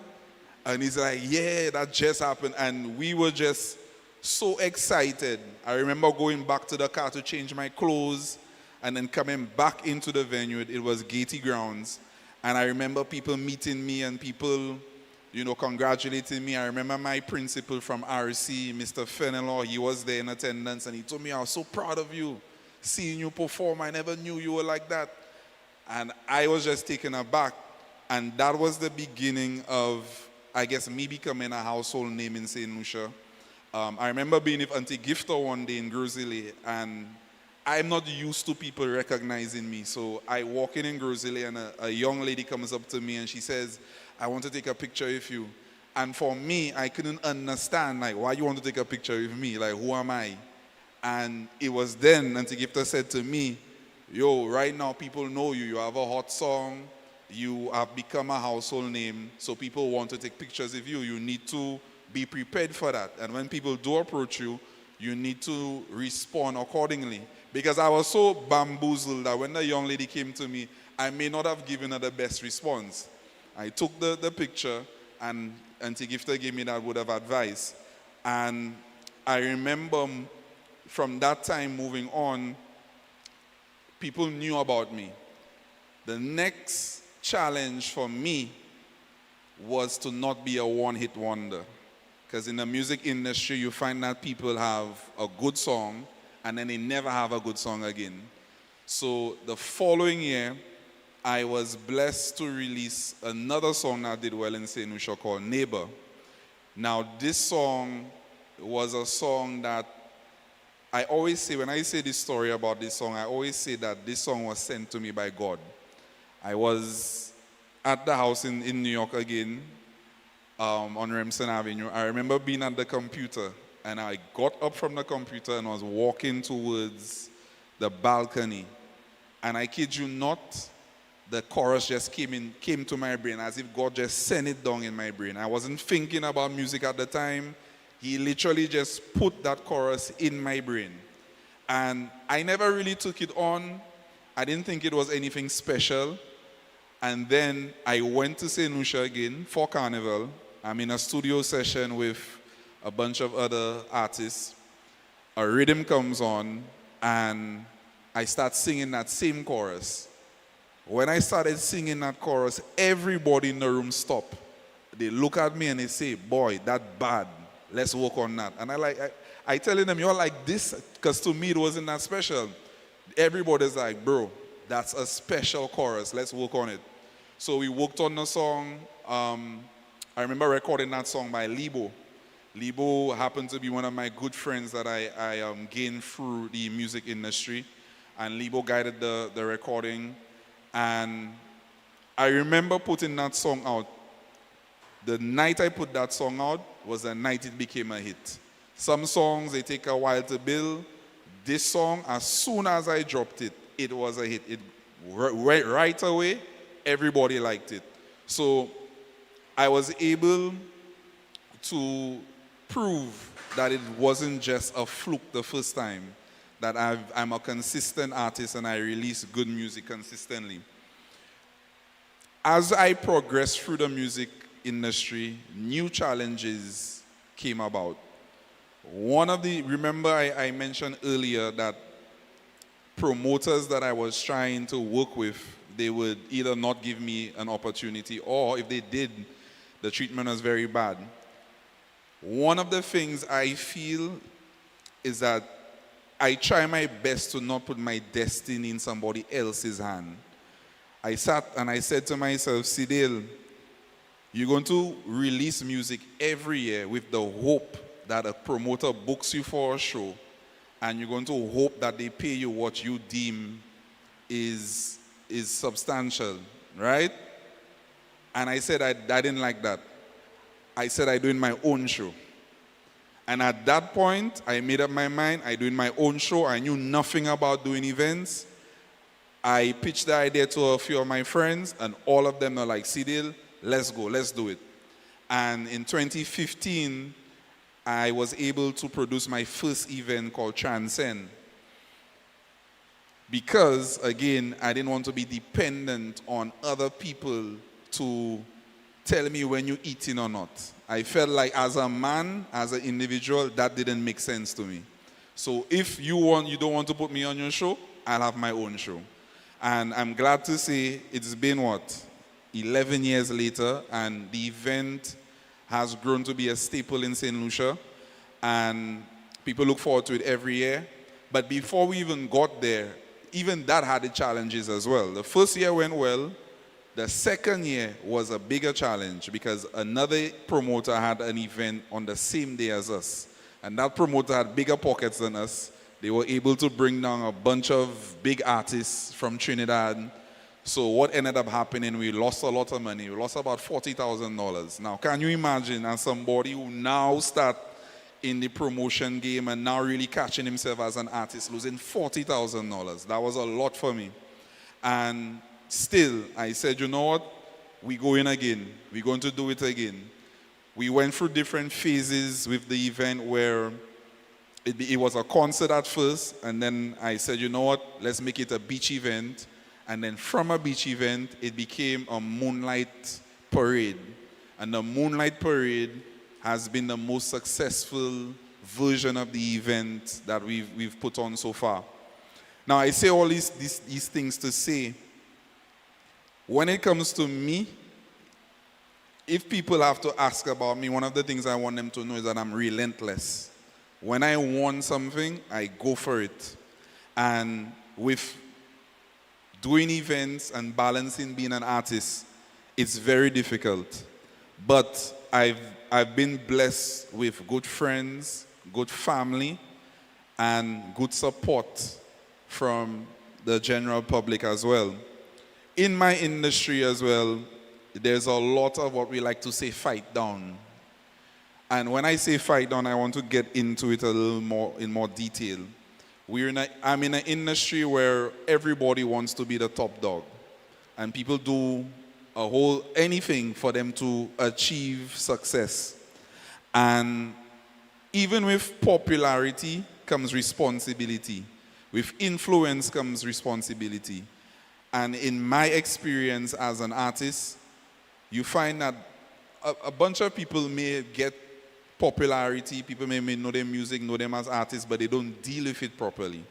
And he's like, yeah, that just happened. And we were just so excited. I remember going back to the car to change my clothes and then coming back into the venue. It was Gaiety Grounds. And I remember people meeting me and people, congratulating me. I remember my principal from RC, Mr. Fenelon, he was there in attendance, and he told me, I was so proud of you, seeing you perform. I never knew you were like that. And I was just taken aback. And that was the beginning of, I guess, me becoming a household name in St. Lucia. I remember being with Auntie Gifter one day in Grosile, and I'm not used to people recognizing me. So I walk in Grosile, and a young lady comes up to me, and she says, I want to take a picture with you. And for me, I couldn't understand, why you want to take a picture with me? Who am I? And it was then Auntie Gifter said to me, right now people know you. You have a hot song. You have become a household name. So people want to take pictures of you. You need to be prepared for that. And when people do approach you, you need to respond accordingly. Because I was so bamboozled that when the young lady came to me, I may not have given her the best response. I took the picture, and Auntie Gifter gave me that word of advice. And I remember from that time moving on, people knew about me. The next challenge for me was to not be a one-hit wonder. Because in the music industry, you find that people have a good song, and then they never have a good song again. So the following year, I was blessed to release another song that did well in St. Lucia called Neighbor. Now, this song was a song that I always say, when I say this story about this song, I always say that this song was sent to me by God. I was at the house in New York again, on Remsen Avenue. I remember being at the computer, and I got up from the computer and was walking towards the balcony. And I kid you not, the chorus just came to my brain as if God just sent it down in my brain. I wasn't thinking about music at the time. He literally just put that chorus in my brain. And I never really took it on. I didn't think it was anything special. And then I went to St. Lucia again for Carnival. I'm in a studio session with a bunch of other artists. A rhythm comes on, and I start singing that same chorus. When I started singing that chorus, everybody in the room stopped. They look at me and they say, boy, that bad. Let's work on that. And I telling them, you're like this, because to me it wasn't that special. Everybody's like, bro, that's a special chorus. Let's work on it. So we worked on the song. I remember recording that song by Lebo. Lebo happened to be one of my good friends that I gained through the music industry. And Lebo guided the recording. And I remember putting that song out. The night I put that song out was the night it became a hit. Some songs, they take a while to build. This song, as soon as I dropped it, it was a hit. It right away, everybody liked it. So I was able to prove that it wasn't just a fluke the first time, that I'm a consistent artist and I release good music consistently. As I progressed through the music industry, new challenges came about. Remember I mentioned earlier that promoters that I was trying to work with, they would either not give me an opportunity, or if they did, the treatment was very bad. One of the things I feel is that I try my best to not put my destiny in somebody else's hand. I sat and I said to myself, Sidil, you're going to release music every year with the hope that a promoter books you for a show, and you're going to hope that they pay you what you deem is substantial, right? And I said I didn't like that. I said I doing my own show. And at that point, I made up my mind, I doing my own show. I knew nothing about doing events. I pitched the idea to a few of my friends, and all of them are like, Sidil, let's go, let's do it. And in 2015, I was able to produce my first event called Transcend. Because, again, I didn't want to be dependent on other people to tell me when you're eating or not. I felt like as a man, as an individual, that didn't make sense to me. So if you don't want to put me on your show, I'll have my own show. And I'm glad to say it's been 11 years later, and the event has grown to be a staple in St. Lucia, and people look forward to it every year. But before we even got there, even that had its challenges as well. The first year went well. The second year was a bigger challenge because another promoter had an event on the same day as us. And that promoter had bigger pockets than us. They were able to bring down a bunch of big artists from Trinidad. So what ended up happening, we lost a lot of money. We lost about $40,000. Now, can you imagine, as somebody who now start in the promotion game and now really catching himself as an artist, losing $40,000? That was a lot for me. And still, I said, you know what? We go in again. We're going to do it again. We went through different phases with the event where it was a concert at first, and then I said, you know what? Let's make it a beach event. And then from a beach event, it became a moonlight parade. And the moonlight parade has been the most successful version of the event that we've put on so far. Now, I say all these things to say, when it comes to me, if people have to ask about me, one of the things I want them to know is that I'm relentless. When I want something, I go for it. And with doing events and balancing being an artist, it's very difficult. But I've been blessed with good friends, good family, and good support from the general public as well. In my industry as well, there's a lot of what we like to say fight down. And when I say fight down, I want to get into it a little more in more detail. I'm in an industry where everybody wants to be the top dog. And people do anything for them to achieve success. And even with popularity comes responsibility. With influence comes responsibility. And in my experience as an artist, you find that a bunch of people may get popularity, people may know their music, know them as artists, but they don't deal with it properly.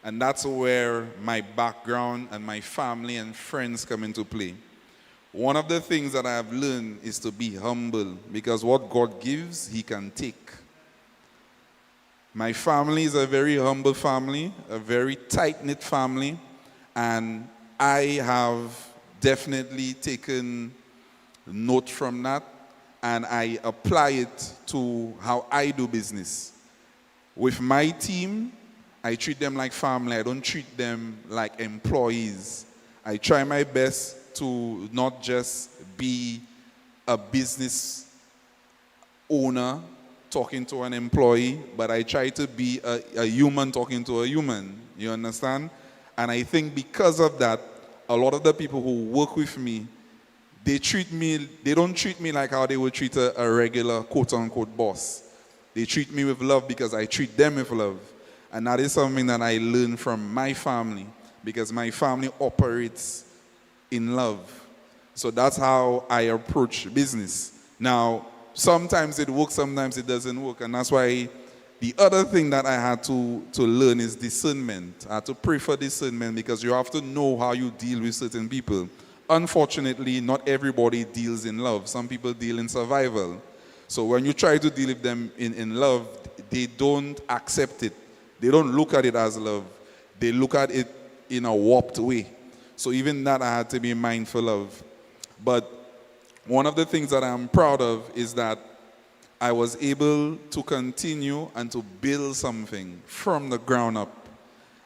And that's where my background and my family and friends come into play. One of the things that I have learned is to be humble, because what God gives, He can take. My family is a very humble family, a very tight-knit family, and I have definitely taken note from that, and I apply it to how I do business. With my team, I treat them like family. I don't treat them like employees. I try my best to not just be a business owner talking to an employee, but I try to be a human talking to a human. You understand? And I think because of that, a lot of the people who work with me, they don't treat me like how they would treat a regular quote-unquote boss. They treat me with love because I treat them with love. And that is something that I learned from my family, because my family operates in love. So that's how I approach business. Now, sometimes it works, sometimes it doesn't work. And that's why the other thing that I had to learn is discernment. I had to pray for discernment, because you have to know how you deal with certain people. Unfortunately, not everybody deals in love. Some people deal in survival. So when you try to deal with them in love, they don't accept it. They don't look at it as love. They look at it in a warped way. So even that I had to be mindful of. But one of the things that I'm proud of is that I was able to continue and to build something from the ground up.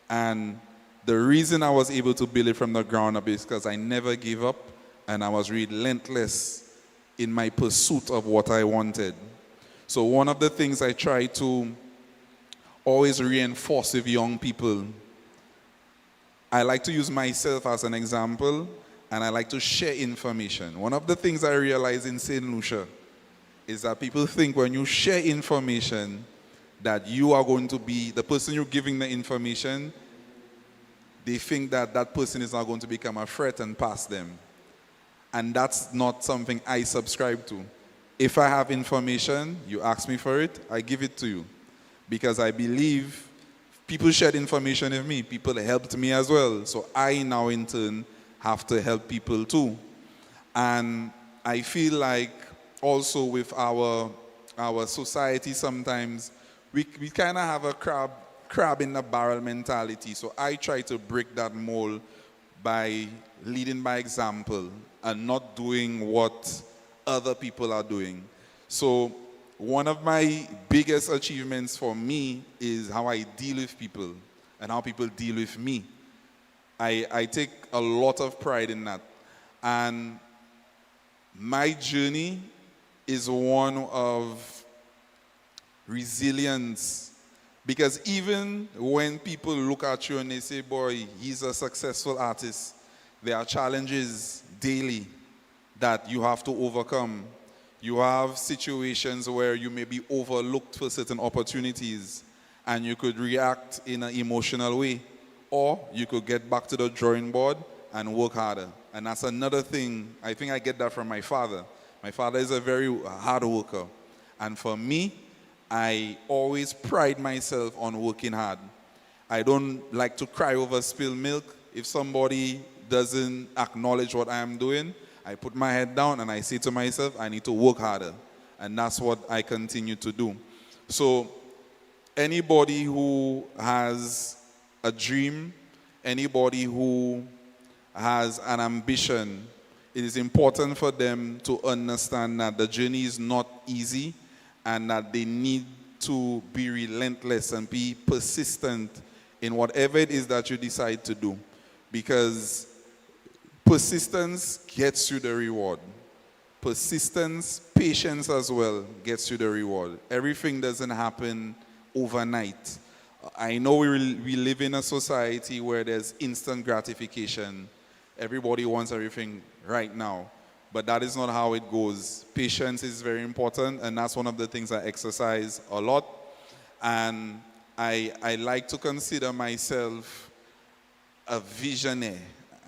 And the reason I was able to build it from the ground up is because I never gave up, and I was relentless in my pursuit of what I wanted. So one of the things I try to always reinforce with young people, I like to use myself as an example, and I like to share information. One of the things I realized in St. Lucia is that people think when you share information that you are going to be the person you're giving the information, they think that that person is not going to become a threat and pass them. And that's not something I subscribe to. If I have information, you ask me for it, I give it to you. Because I believe people shared information with me. People helped me as well. So I now in turn have to help people too. And I feel like also with our society sometimes, we kind of have a crab in the barrel mentality. So I try to break that mold by leading by example and not doing what other people are doing. So one of my biggest achievements for me is how I deal with people and how people deal with me. I take a lot of pride in that. And my journey is one of resilience. Because even when people look at you and they say, boy, he's a successful artist, there are challenges daily that you have to overcome. You have situations where you may be overlooked for certain opportunities and you could react in an emotional way, or you could get back to the drawing board and work harder. And that's another thing. I think I get that from my father. My father is a very hard worker. And for me, I always pride myself on working hard. I don't like to cry over spilled milk. If somebody doesn't acknowledge what I am doing, I put my head down and I say to myself, I need to work harder. And that's what I continue to do. So anybody who has a dream, anybody who has an ambition, it is important for them to understand that the journey is not easy and that they need to be relentless and be persistent in whatever it is that you decide to do. Because persistence gets you the reward. Persistence, patience as well gets you the reward. Everything doesn't happen overnight. I know we live in a society where there's instant gratification. Everybody wants everything right now. But that is not how it goes. Patience is very important, and that's one of the things I exercise a lot. And I like to consider myself a visionary.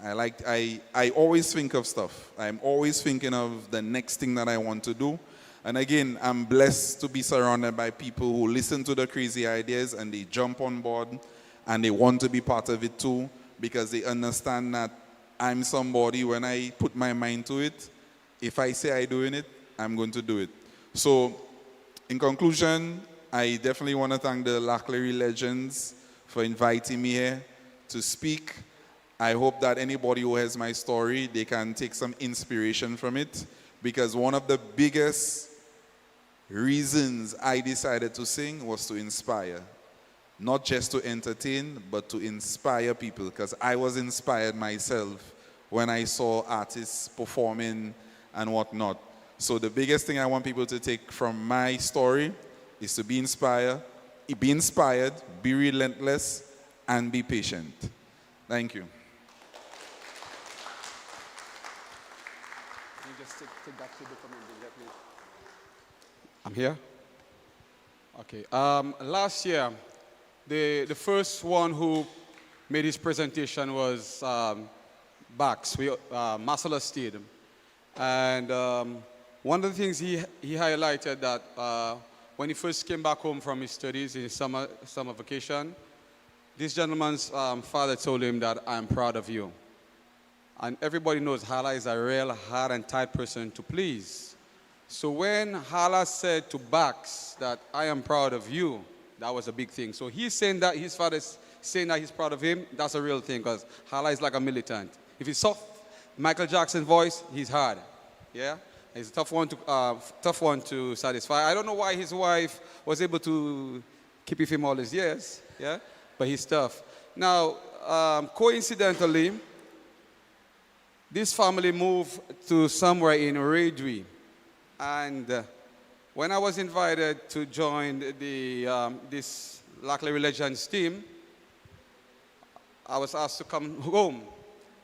I always think of stuff. I'm always thinking of the next thing that I want to do. And again, I'm blessed to be surrounded by people who listen to the crazy ideas and they jump on board and they want to be part of it too, because they understand that I'm somebody, when I put my mind to it, if I say I'm doing it, I'm going to do it. So, in conclusion, I definitely want to thank the Clery legends for inviting me here to speak. I hope that anybody who has my story, they can take some inspiration from it, because one of the biggest reasons I decided to sing was to inspire. Not just to entertain, but to inspire people, because I was inspired myself when I saw artists performing and whatnot. So the biggest thing I want people to take from my story is to be inspired, be relentless, and be patient. Thank you.
Can you just take that cable from there, please? I'm here. Okay. Last year, the first one who made his presentation was Bax, Marcellus Stadium. And one of the things he highlighted that when he first came back home from his studies in his summer vacation, this gentleman's father told him that, "I'm proud of you." And everybody knows Hala is a real hard and tight person to please. So when Hala said to Bax that, "I am proud of you," that was a big thing. So he's saying that his father's saying that he's proud of him, that's a real thing, because Hala is like a militant. If he's soft, Michael Jackson voice, he's hard. Yeah? It's a tough one to satisfy. I don't know why his wife was able to keep with him all these years. Yeah? But he's tough. Now, coincidentally, this family moved to somewhere in Redwy. And when I was invited to join this Clery Legends team, I was asked to come home.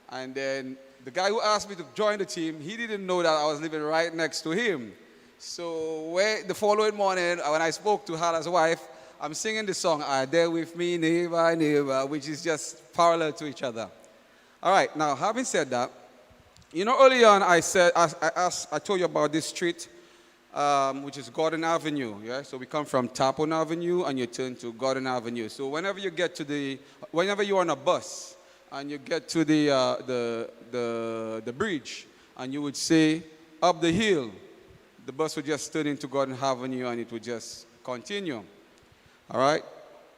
And then the guy who asked me to join the team, he didn't know that I was living right next to him. So the following morning, when I spoke to Hala's wife, I'm singing the song, "Are There With Me, Neighbor, Neighbor," which is just parallel to each other. All right, now having said that, you know, early on I told you about this street, which is Gordon Avenue. Yeah, so we come from Tapon Avenue and you turn to Gordon Avenue. So whenever you're on a bus and you get to the bridge, and you would say up the hill, the bus would just turn into Gordon Avenue and it would just continue. All right.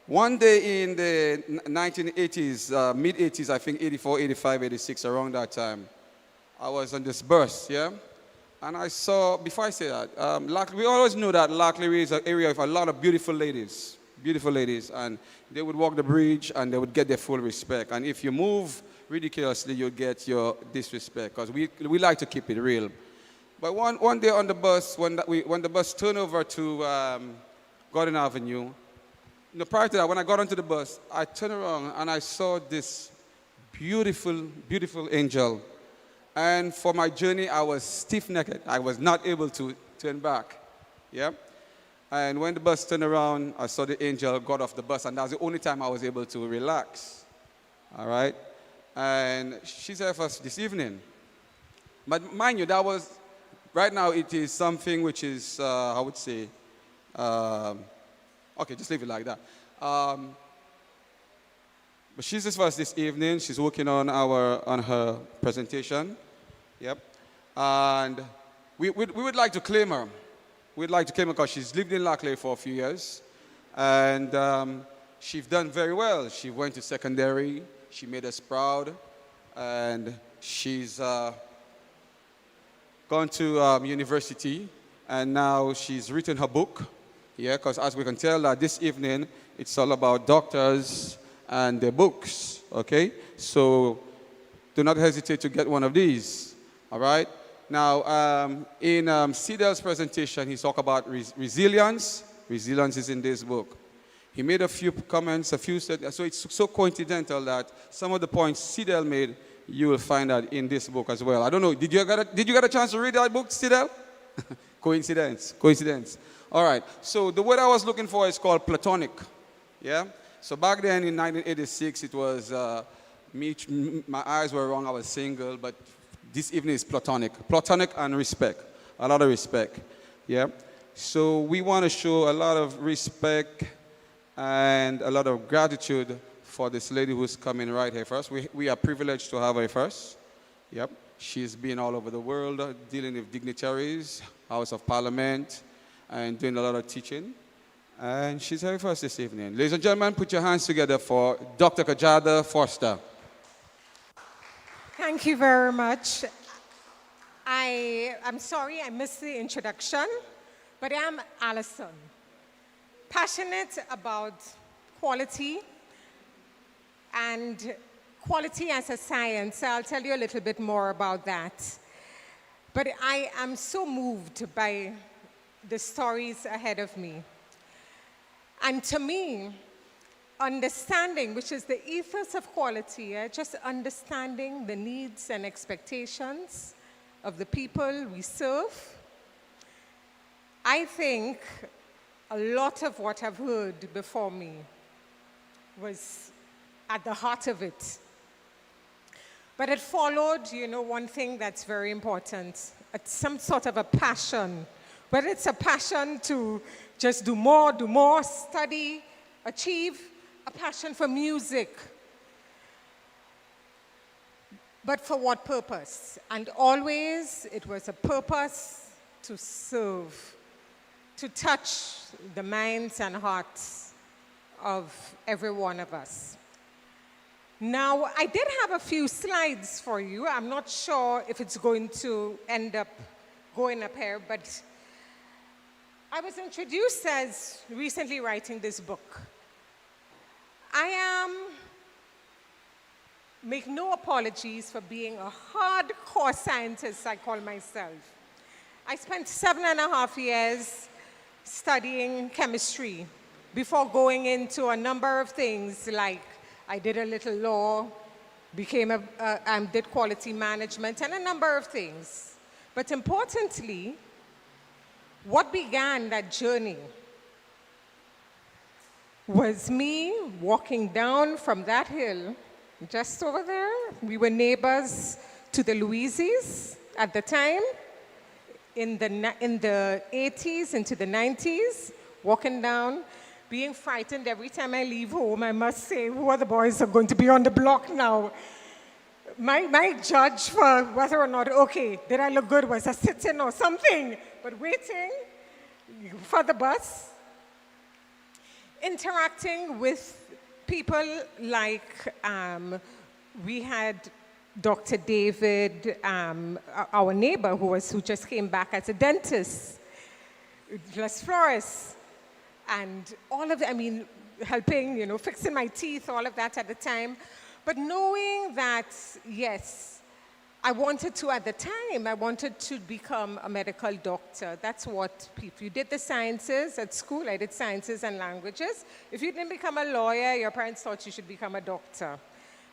One day in the 1980s, mid-80s, I think 84, 85, 86, around that time, I was on this bus, yeah? And I saw, before I say that, we always knew that Clery is an area of a lot of beautiful ladies, and they would walk the bridge and they would get their full respect. And if you move ridiculously, you'll get your disrespect, because we like to keep it real. But one day on the bus, when the bus turned over to Gordon Avenue, prior to that, when I got onto the bus, I turned around and I saw this beautiful, beautiful angel. And for my journey, I was stiff-necked. I was not able to turn back. Yeah? And when the bus turned around, I saw the angel got off the bus, and that was the only time I was able to relax. All right? And she's here for us this evening. But mind you, that was, right now it is something which is, I would say, okay, just leave it like that. But she's just for us this evening. She's working on her presentation. Yep. And we would like to claim her. We'd like to claim her because she's lived in Clery for a few years. And she's done very well. She went to secondary. She made us proud. And she's gone to university. And now she's written her book. Yeah, because as we can tell, this evening, it's all about doctors and their books, okay? So do not hesitate to get one of these, all right? Now, in Sidel's presentation, he talked about resilience. Resilience is in this book. He made a few comments, so it's so coincidental that some of the points Sidel made, you will find that in this book as well. I don't know, did you get a chance to read that book, Sidel? Coincidence. All right, so the word I was looking for is called platonic, yeah? So back then in 1986, it was, my eyes were wrong, I was single, but this evening is platonic. Platonic and respect, a lot of respect, yeah? So we want to show a lot of respect and a lot of gratitude for this lady who's coming right here first. We are privileged to have her first. Yep. She's been all over the world dealing with dignitaries, House of Parliament, and doing a lot of teaching. And she's here first this evening. Ladies and gentlemen, put your hands together for Dr. Kajada Foster.
Thank you very much. I'm sorry I missed the introduction, but I'm Alison, passionate about quality and quality as a science. I'll tell you a little bit more about that. But I am so moved by the stories ahead of me. And to me, understanding, which is the ethos of quality, just understanding the needs and expectations of the people we serve. I think a lot of what I've heard before me was at the heart of it. But it followed, one thing that's very important, some sort of a passion. Whether it's a passion to just do more, study, achieve, a passion for music. But for what purpose? And always it was a purpose to serve, to touch the minds and hearts of every one of us. Now, I did have a few slides for you. I'm not sure if it's going to end up going up here, but I was introduced as recently writing this book. Make no apologies for being a hardcore scientist, I call myself. I spent 7.5 years studying chemistry before going into a number of things, like I did a little law, did quality management, and a number of things. But importantly, what began that journey was me walking down from that hill, just over there. We were neighbors to the Louises at the time, in the 80s into the 90s, walking down, being frightened every time I leave home. I must say, who are the boys who are going to be on the block now? My judge for whether or not, okay, did I look good, was I sitting or something, but waiting for the bus, interacting with people like we had Dr. David, our neighbor who just came back as a dentist, Las Flores, and all of that, helping, fixing my teeth, all of that at the time. But knowing that, yes, I wanted to become a medical doctor. That's what if you did the sciences at school, I did sciences and languages. If you didn't become a lawyer, your parents thought you should become a doctor.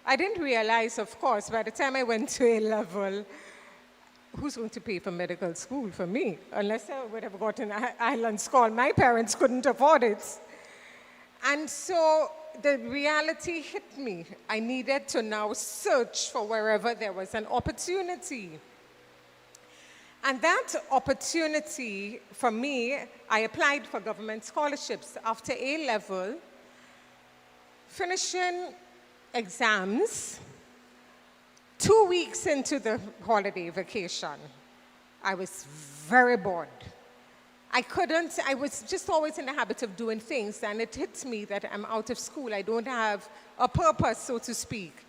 I didn't realize, of course, by the time I went to A-level, who's going to pay for medical school for me? Unless I would have gotten an island school. My parents couldn't afford it. And so the reality hit me. I needed to now search for wherever there was an opportunity. And that opportunity, for me, I applied for government scholarships after A-level, finishing exams. 2 weeks into the holiday vacation, I was very bored. I was just always in the habit of doing things, and it hits me that I'm out of school. I don't have a purpose, so to speak.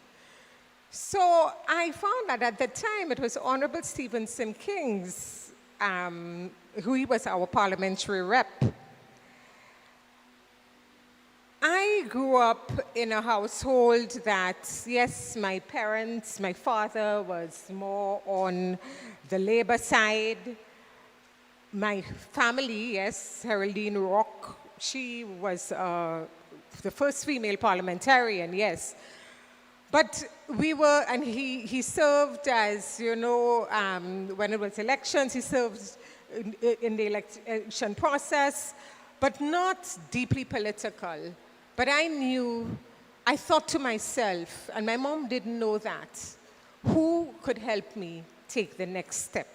So I found that at the time, it was Honorable Stevenson Kings, who he was our parliamentary rep. I grew up in a household that, yes, my father was more on the labor side. My family, yes, Heraldine Rock, she was the first female parliamentarian, yes. But and he served as, when it was elections, he served in the election process, but not deeply political. But I thought to myself, and my mom didn't know that, who could help me take the next step?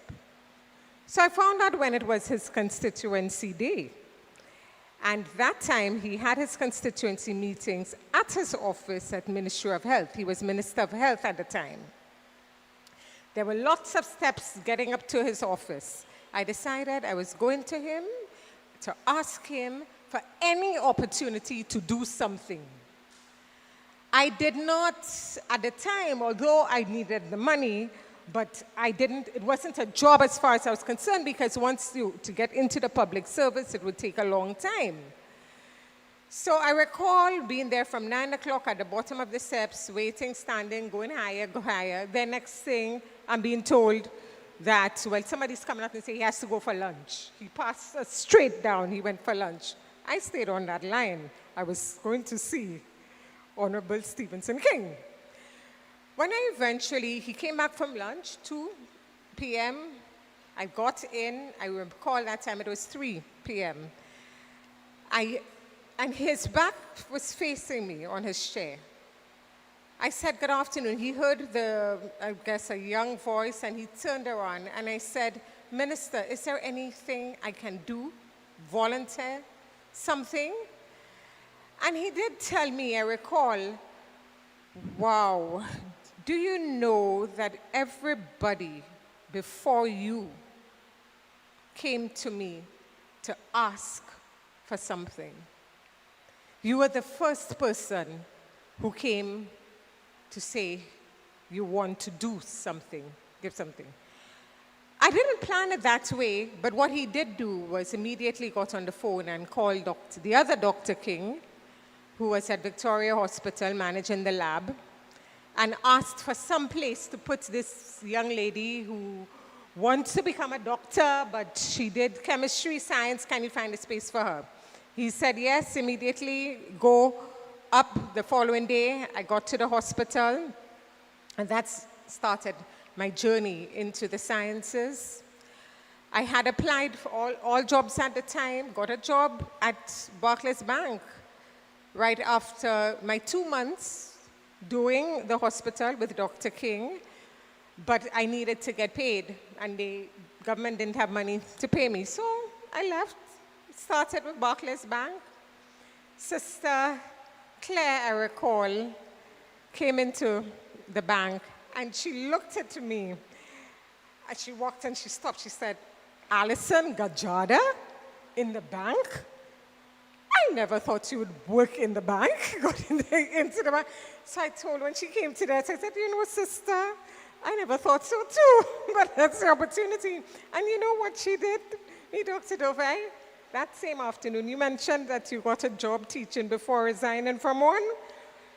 So I found out when it was his constituency day. And that time, he had his constituency meetings at his office at Ministry of Health. He was Minister of Health at the time. There were lots of steps getting up to his office. I decided I was going to him to ask him for any opportunity to do something. I did not, at the time, although I needed the money, but it wasn't a job as far as I was concerned, because to get into the public service, it would take a long time. So I recall being there from 9 o'clock at the bottom of the steps, waiting, standing, going higher, go higher. Then next thing, I'm being told that, well, somebody's coming up and say he has to go for lunch. He passed us straight down, he went for lunch. I stayed on that line. I was going to see Honorable Stephenson King. When he came back from lunch, 2 p.m., I got in, I recall that time it was 3 p.m. And his back was facing me on his chair. I said, good afternoon. He heard a young voice, and he turned around, and I said, Minister, is there anything I can do? Volunteer? Something? And he did tell me, I recall, wow, do you know that everybody before you came to me to ask for something? You were the first person who came to say you want to do something, give something. I didn't plan it that way, but what he did do was immediately got on the phone and called the other Dr. King, who was at Victoria Hospital managing the lab, and asked for some place to put this young lady who wants to become a doctor, but she did chemistry, science. Can you find a space for her? He said yes, immediately go up. The following day, I got to the hospital, and that started my journey into the sciences. I had applied for all jobs at the time, got a job at Barclays Bank right after my 2 months doing the hospital with Dr. King, but I needed to get paid, and the government didn't have money to pay me. So I left, started with Barclays Bank. Sister Claire, I recall, came into the bank, and she looked at me, and she walked and she stopped. She said, Alison Gajada in the bank? I never thought you would work in the bank, got into the bank. So I told her, when she came to that, I said, you know, sister, I never thought so too, but that's the opportunity. And you know what she did? Me, Dr. Dove, that same afternoon, you mentioned that you got a job teaching before resigning from one.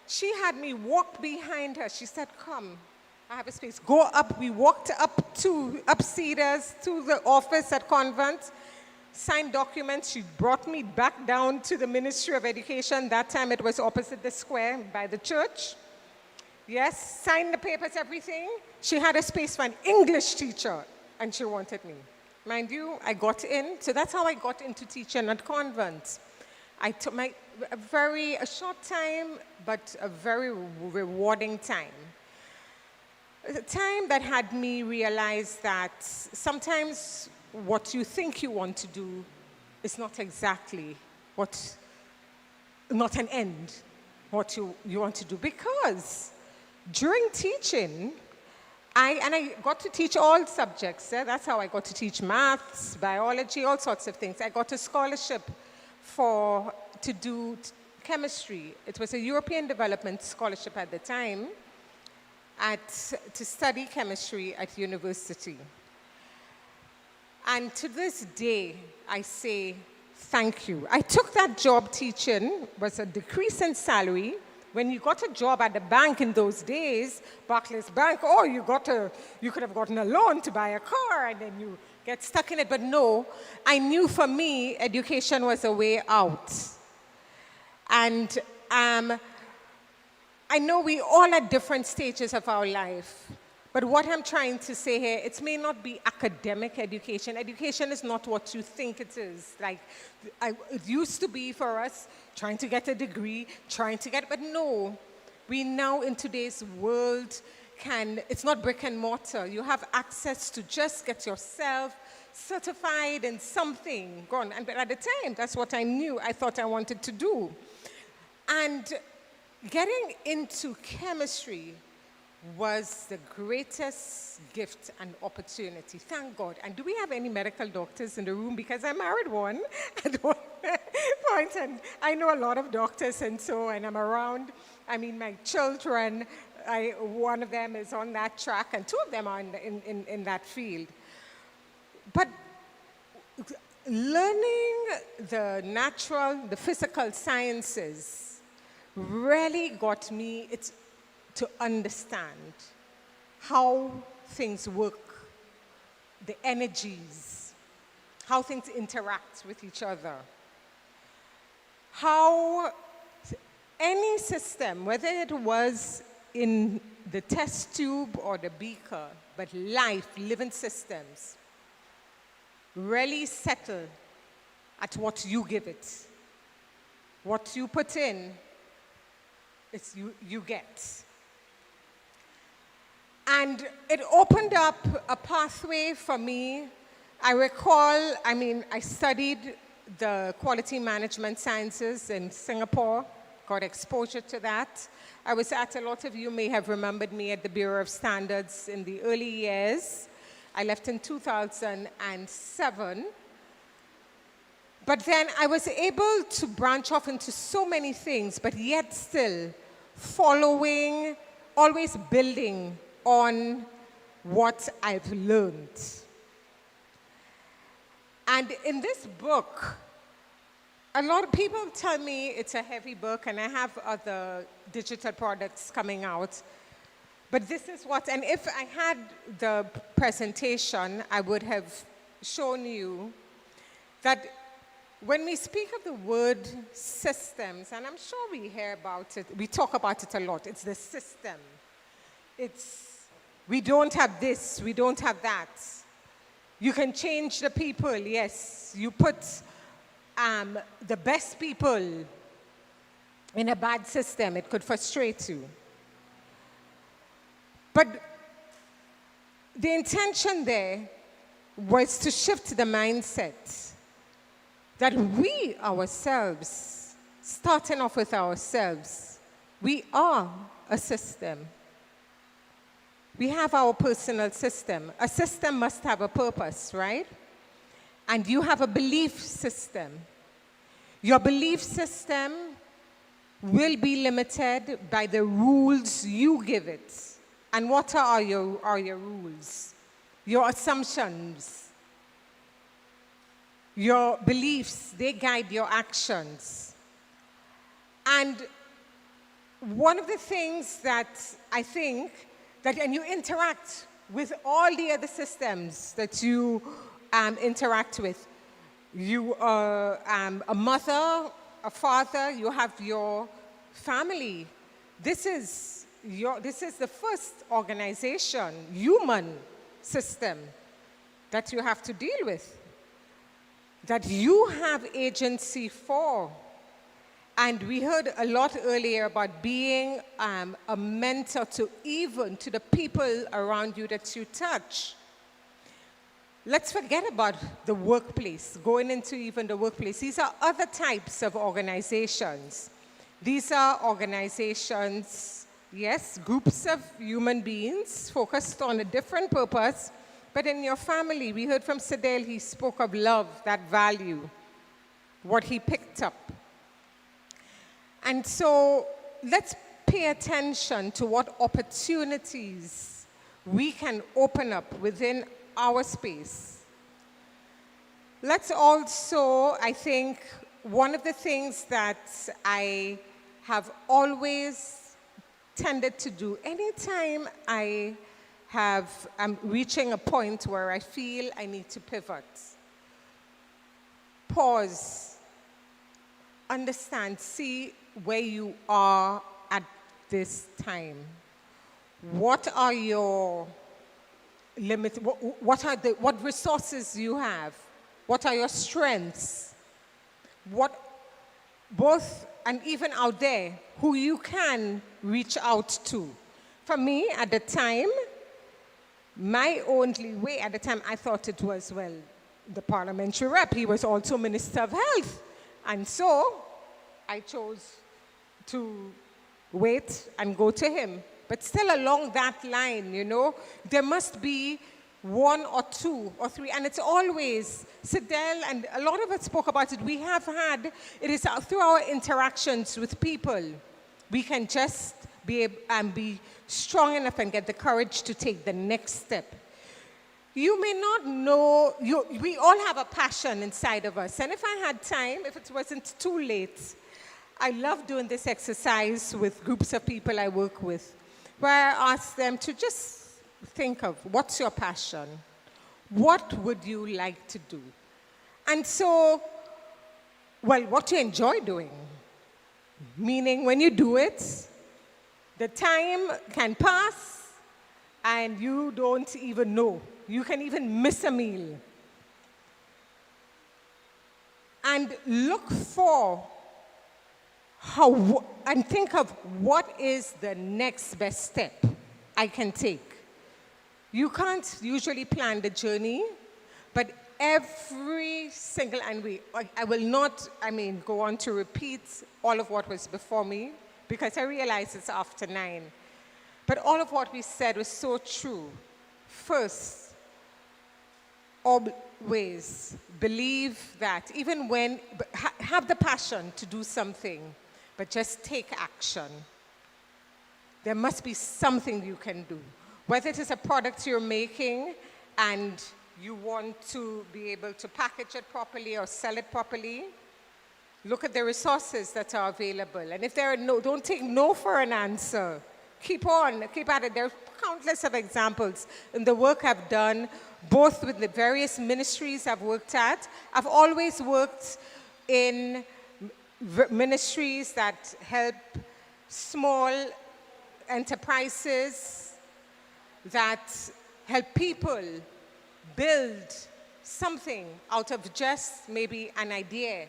She had me walk behind her. She said, come, I have a space. Go up. We walked up Cedars to the office at Convent, signed documents. She brought me back down to the Ministry of Education. That time it was opposite the square by the church. Yes, signed the papers, everything. She had a space for an English teacher, and she wanted me. Mind you, I got in. So that's how I got into teaching at Convent. I took a short time, but a very rewarding time. A time that had me realize that sometimes what you think you want to do is not exactly not an end, what you want to do. Because during teaching, I got to teach all subjects. That's how I got to teach maths, biology, all sorts of things. I got a scholarship to do chemistry. It was a European Development Scholarship at the time to study chemistry at university. And to this day, I say thank you. I took that job teaching, was a decrease in salary. When you got a job at the bank in those days, Barclays Bank, you could have gotten a loan to buy a car, and then you get stuck in it. But no, I knew for me, education was a way out. And I know we all at different stages of our life. But what I'm trying to say here, it may not be academic education. Education is not what you think it is. Like, it used to be for us trying to get a degree, but no. We now, in today's world, it's not brick and mortar. You have access to just get yourself certified in something. But at the time, that's what I knew I thought I wanted to do. And getting into chemistry was the greatest gift and opportunity. Thank God. And do we have any medical doctors in the room? Because I married one at one point, and I know a lot of doctors, and I'm around. I mean, my children, one of them is on that track, and two of them are in that field. But learning the physical sciences really got me to understand how things work, the energies, how things interact with each other, how any system, whether it was in the test tube or the beaker, but living systems, really settle at what you give it. What you put in, you get. And it opened up a pathway for me. I recall, I studied the quality management sciences in Singapore, got exposure to that. I was a lot of you may have remembered me at the Bureau of Standards in the early years. I left in 2007. But then I was able to branch off into so many things, but yet still following, always building on what I've learned. And in this book, a lot of people tell me it's a heavy book, and I have other digital products coming out. But this is and if I had the presentation, I would have shown you that when we speak of the word systems, and I'm sure we hear about it, we talk about it a lot, it's the system. We don't have this, we don't have that. You can change the people, yes. You put the best people in a bad system, it could frustrate you. But the intention there was to shift the mindset that we ourselves, starting off with ourselves, we are a system. We have our personal system. A system must have a purpose, right? And you have a belief system. Your belief system will be limited by the rules you give it. And what are your rules? Your assumptions. Your beliefs, they guide your actions. And one of the things that I think and you interact with all the other systems that you interact with. You are a mother, a father, you have your family. This is the first organization, human system that you have to deal with, that you have agency for. And we heard a lot earlier about being a mentor to the people around you that you touch. Let's forget about the workplace, going into even the workplace. These are other types of organizations. These are organizations, yes, groups of human beings focused on a different purpose. But in your family, we heard from Sadel, he spoke of love, that value, what he picked up. And so let's pay attention to what opportunities we can open up within our space. Let's also, I think, one of the things that I have always tended to do, anytime I'm reaching a point where I feel I need to pivot, pause, understand, see where you are at this time. What are your limits? What resources you have? What are your strengths? Both and even out there, who you can reach out to. For me, at the time, my only way at the time, I thought it was, well, the parliamentary rep. He was also Minister of Health. And so I chose to wait and go to him. But still along that line, you know, there must be one or two or three, and it's always, Sidel and a lot of us spoke about it, we have had, it is through our interactions with people, we can just be strong enough and get the courage to take the next step. You may not know, we all have a passion inside of us, and if I had time, if it wasn't too late, I love doing this exercise with groups of people I work with, where I ask them to just think of, what's your passion? What would you like to do? And so, well, what you enjoy doing. Meaning when you do it, the time can pass and you don't even know. You can even miss a meal. And look for and think of what is the next best step I can take. You can't usually plan the journey, but every single, and I will not, go on to repeat all of what was before me, because I realize it's after 9. But all of what we said was so true. First, always believe that even when, have the passion to do something, but just take action. There must be something you can do. Whether it is a product you're making and you want to be able to package it properly or sell it properly, look at the resources that are available. And if there are no, don't take no for an answer. Keep on, keep at it. There are countless of examples in the work I've done, both with the various ministries I've worked at. I've always worked in ministries that help small enterprises, that help people build something out of just maybe an idea.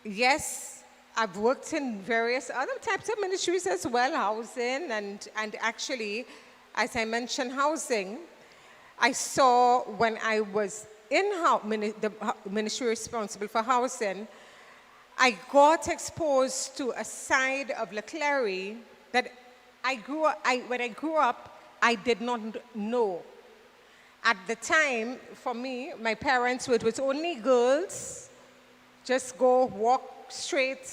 Yes, I've worked in various other types of ministries as well, housing, and actually, as I mentioned housing, I saw when I was in the ministry responsible for housing, I got exposed to a side of Clery that when I grew up, I did not know. At the time, for me, my parents, it was only girls, just go, walk straight,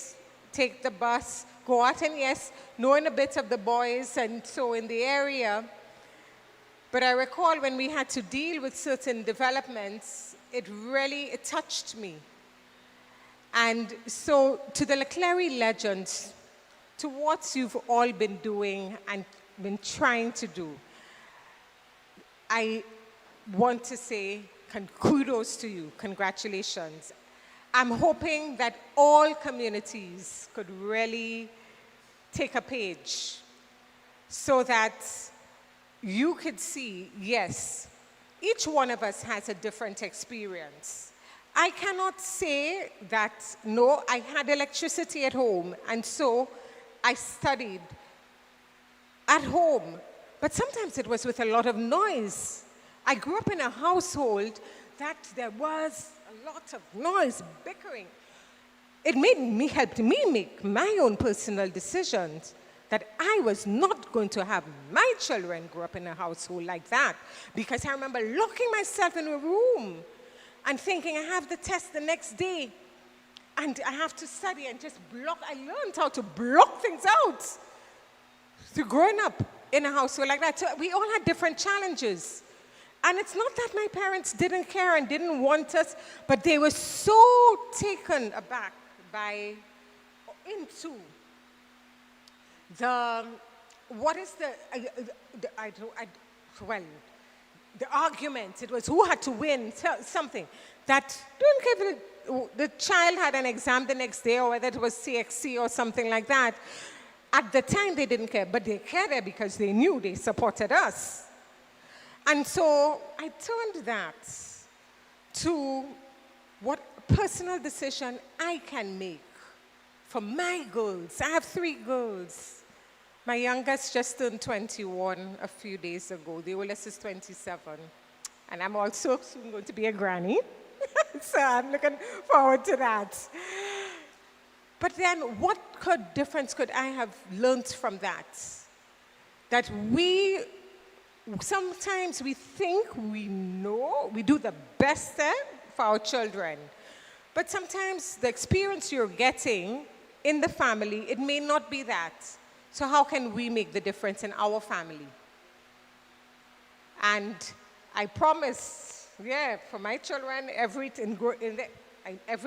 take the bus, go out, and yes, knowing a bit of the boys and so in the area. But I recall when we had to deal with certain developments, it touched me. And so to the Clery legends, to what you've all been doing and been trying to do, I want to say kudos to you, congratulations. I'm hoping that all communities could really take a page so that you could see, yes, each one of us has a different experience. I cannot say that, no, I had electricity at home, and so I studied at home, but sometimes it was with a lot of noise. I grew up in a household that there was a lot of noise, bickering. It helped me make my own personal decisions that I was not going to have my children grow up in a household like that, because I remember locking myself in a room and thinking I have the test the next day and I have to study and just block. I learned how to block things out through growing up in a household like that. So we all had different challenges. And it's not that my parents didn't care and didn't want us, but they were so taken aback into the argument. It was who had to win something. That didn't care if the child had an exam the next day or whether it was CXC or something like that. At the time, they didn't care, but they cared because they knew they supported us. And so I turned that to what personal decision I can make for my girls. I have 3 girls. My youngest just turned 21 a few days ago. The oldest is 27. And I'm also soon going to be a granny. So I'm looking forward to that. But then what difference could I have learned from that? That sometimes we think we know, we do the best for our children. But sometimes the experience you're getting in the family, it may not be that. So how can we make the difference in our family? And I promise, for my children, every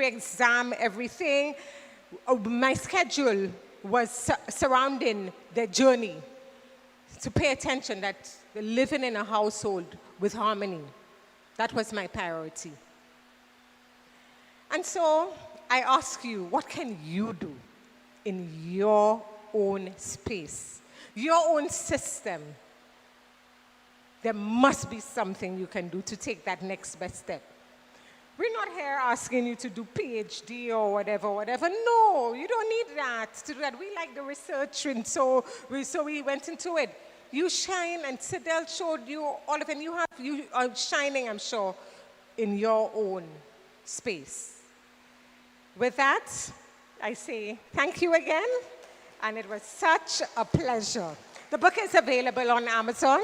exam, everything, my schedule was surrounding their journey. To pay attention that they're living in a household with harmony. That was my priority. And so I ask you, what can you do in your own space, your own system? There must be something you can do to take that next best step. We're not here asking you to do PhD or whatever. No, you don't need that to do that. We like the research, and so we went into it. You shine, and Sidel showed you all of it. And you are shining, I'm sure, in your own space. With that, I say thank you again, and it was such a pleasure. The book is available on Amazon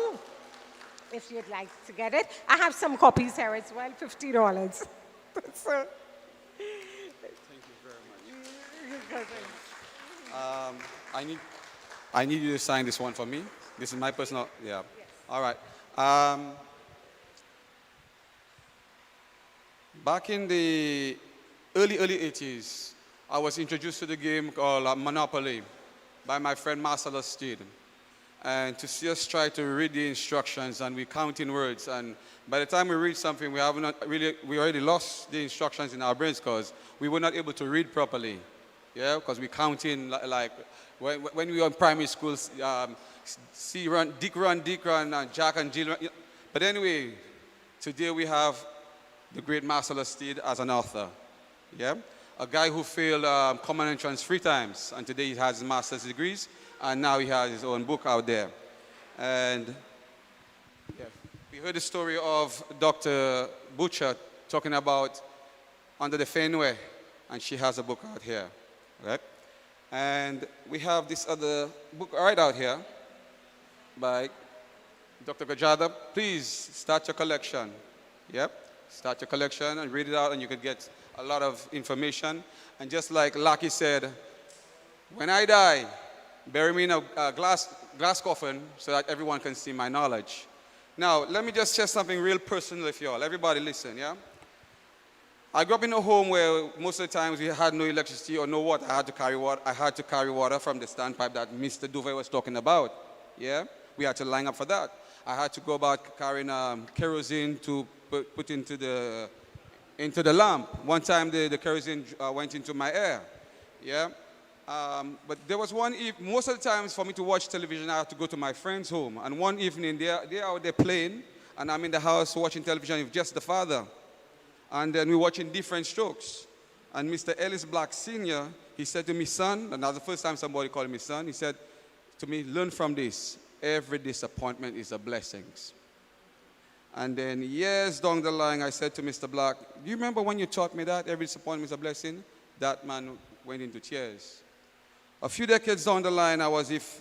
if you'd like to get it. I have some copies here as well, $50. So,
thank you very much. I need you to sign this one for me. This is my personal, yeah. Yes. All right. Back in the early 80s, I was introduced to the game called Monopoly by my friend Marcellus Steed. And to see us try to read the instructions, and we count in words. And by the time we read something, we already lost the instructions in our brains because we were not able to read properly. Yeah, because we count in like when we were in primary school, C run, Dick run, and Jack and Jill run. But anyway, today we have the great Marcellus Steed as an author. Yeah, a guy who failed common entrance 3 times, and today he has his master's degrees, and now he has his own book out there. And yeah, we heard the story of Dr. Butcher talking about Under the Fenway, and she has a book out here, right? And we have this other book right out here by Dr. Gajada. Please start your collection. Yep, start your collection and read it out, and you could get a lot of information. And just like Lucky said, when I die, bury me in a glass coffin so that everyone can see my knowledge. Now, let me just share something real personal with you all. Everybody listen, yeah? I grew up in a home where most of the times we had no electricity or no water. I had to carry water from the standpipe that Mr. Duvet was talking about, yeah? We had to line up for that. I had to go about carrying kerosene to put into the lamp. One time the kerosene went into my ear, yeah? But there was one evening, most of the times for me to watch television, I had to go to my friend's home. And one evening, they're out there playing, and I'm in the house watching television with just the father. And then we're watching Different Strokes. And Mr. Ellis Black Sr., he said to me, son, and that's the first time somebody called me son, he said to me, learn from this. Every disappointment is a blessing. And then years down the line, I said to Mr. Black, do you remember when you taught me that every disappointment is a blessing? That man went into tears. A few decades down the line, I was with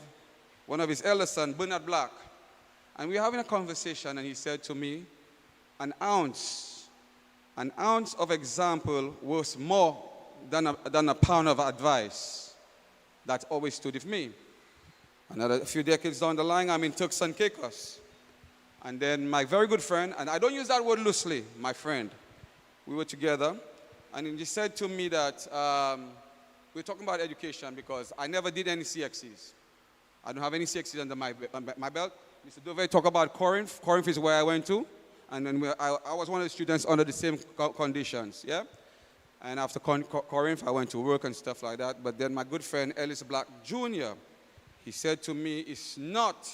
one of his eldest sons, Bernard Black. And we were having a conversation, and he said to me, an ounce of example worth more than a pound of advice. That always stood with me. Another few decades down the line, I'm in Turks and Caicos. And then my very good friend, and I don't use that word loosely, my friend, we were together, and he said to me that we're talking about education because I never did any CXCs. I don't have any CXCs under my belt. Mr. Dove talked about Corinth. Corinth is where I went to. And then I was one of the students under the same conditions, yeah? And after Corinth, I went to work and stuff like that. But then my good friend, Ellis Black Jr., he said to me, it's not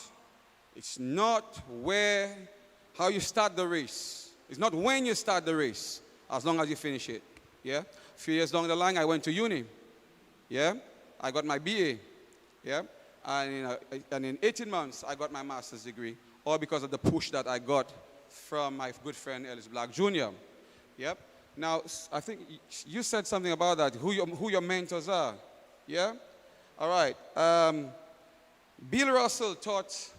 how you start the race. It's not when you start the race, as long as you finish it, yeah? A few years down the line, I went to uni, yeah? I got my BA, yeah? And in 18 months, I got my master's degree, all because of the push that I got from my good friend Ellis Black Jr. Yep. Now, I think you said something about that, who your mentors are. Yeah? All right. Bill Russell taught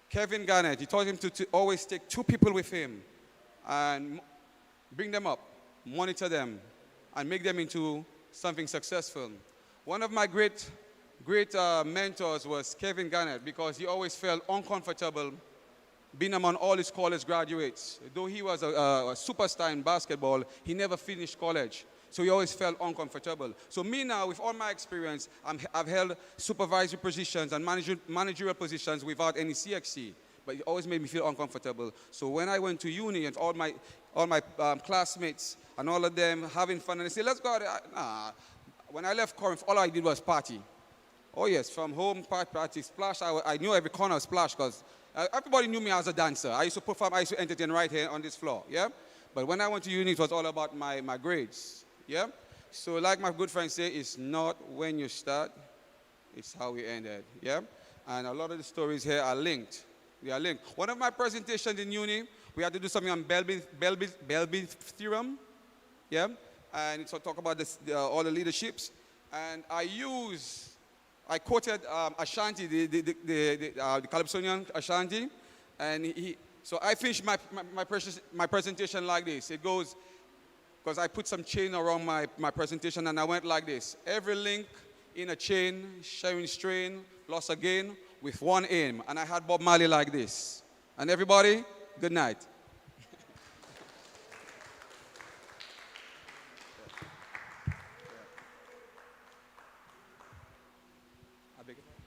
Kevin Garnett, he taught him to always take 2 people with him and bring them up, monitor them, and make them into something successful. One of my great mentors was Kevin Garnett, because he always felt uncomfortable being among all his college graduates. Though he was a superstar in basketball, he never finished college. So he always felt uncomfortable. So me now, with all my experience, I've held supervisory positions and managerial positions without any CXC. But it always made me feel uncomfortable. So when I went to uni, and all my classmates and all of them having fun, and they say, let's go out. When I left Corinth, all I did was party. Oh yes, from home, party, splash. I knew every corner of splash, because everybody knew me as a dancer. I used to perform, I used to entertain right here on this floor, yeah? But when I went to uni, it was all about my grades, yeah? So like my good friend say, it's not when you start, it's how we ended, yeah? And a lot of the stories here are linked. They are linked. One of my presentations in uni, we had to do something on Belleville theorem, yeah? And it's to talk about all the leaderships. And I quoted Ashanti, the Calypsonian Ashanti, and so I finished my presentation like this. It goes, because I put some chain around my presentation, and I went like this: every link in a chain, sharing strain, loss again, with one aim. And I had Bob Marley like this. And everybody, good night. I beg your pardon?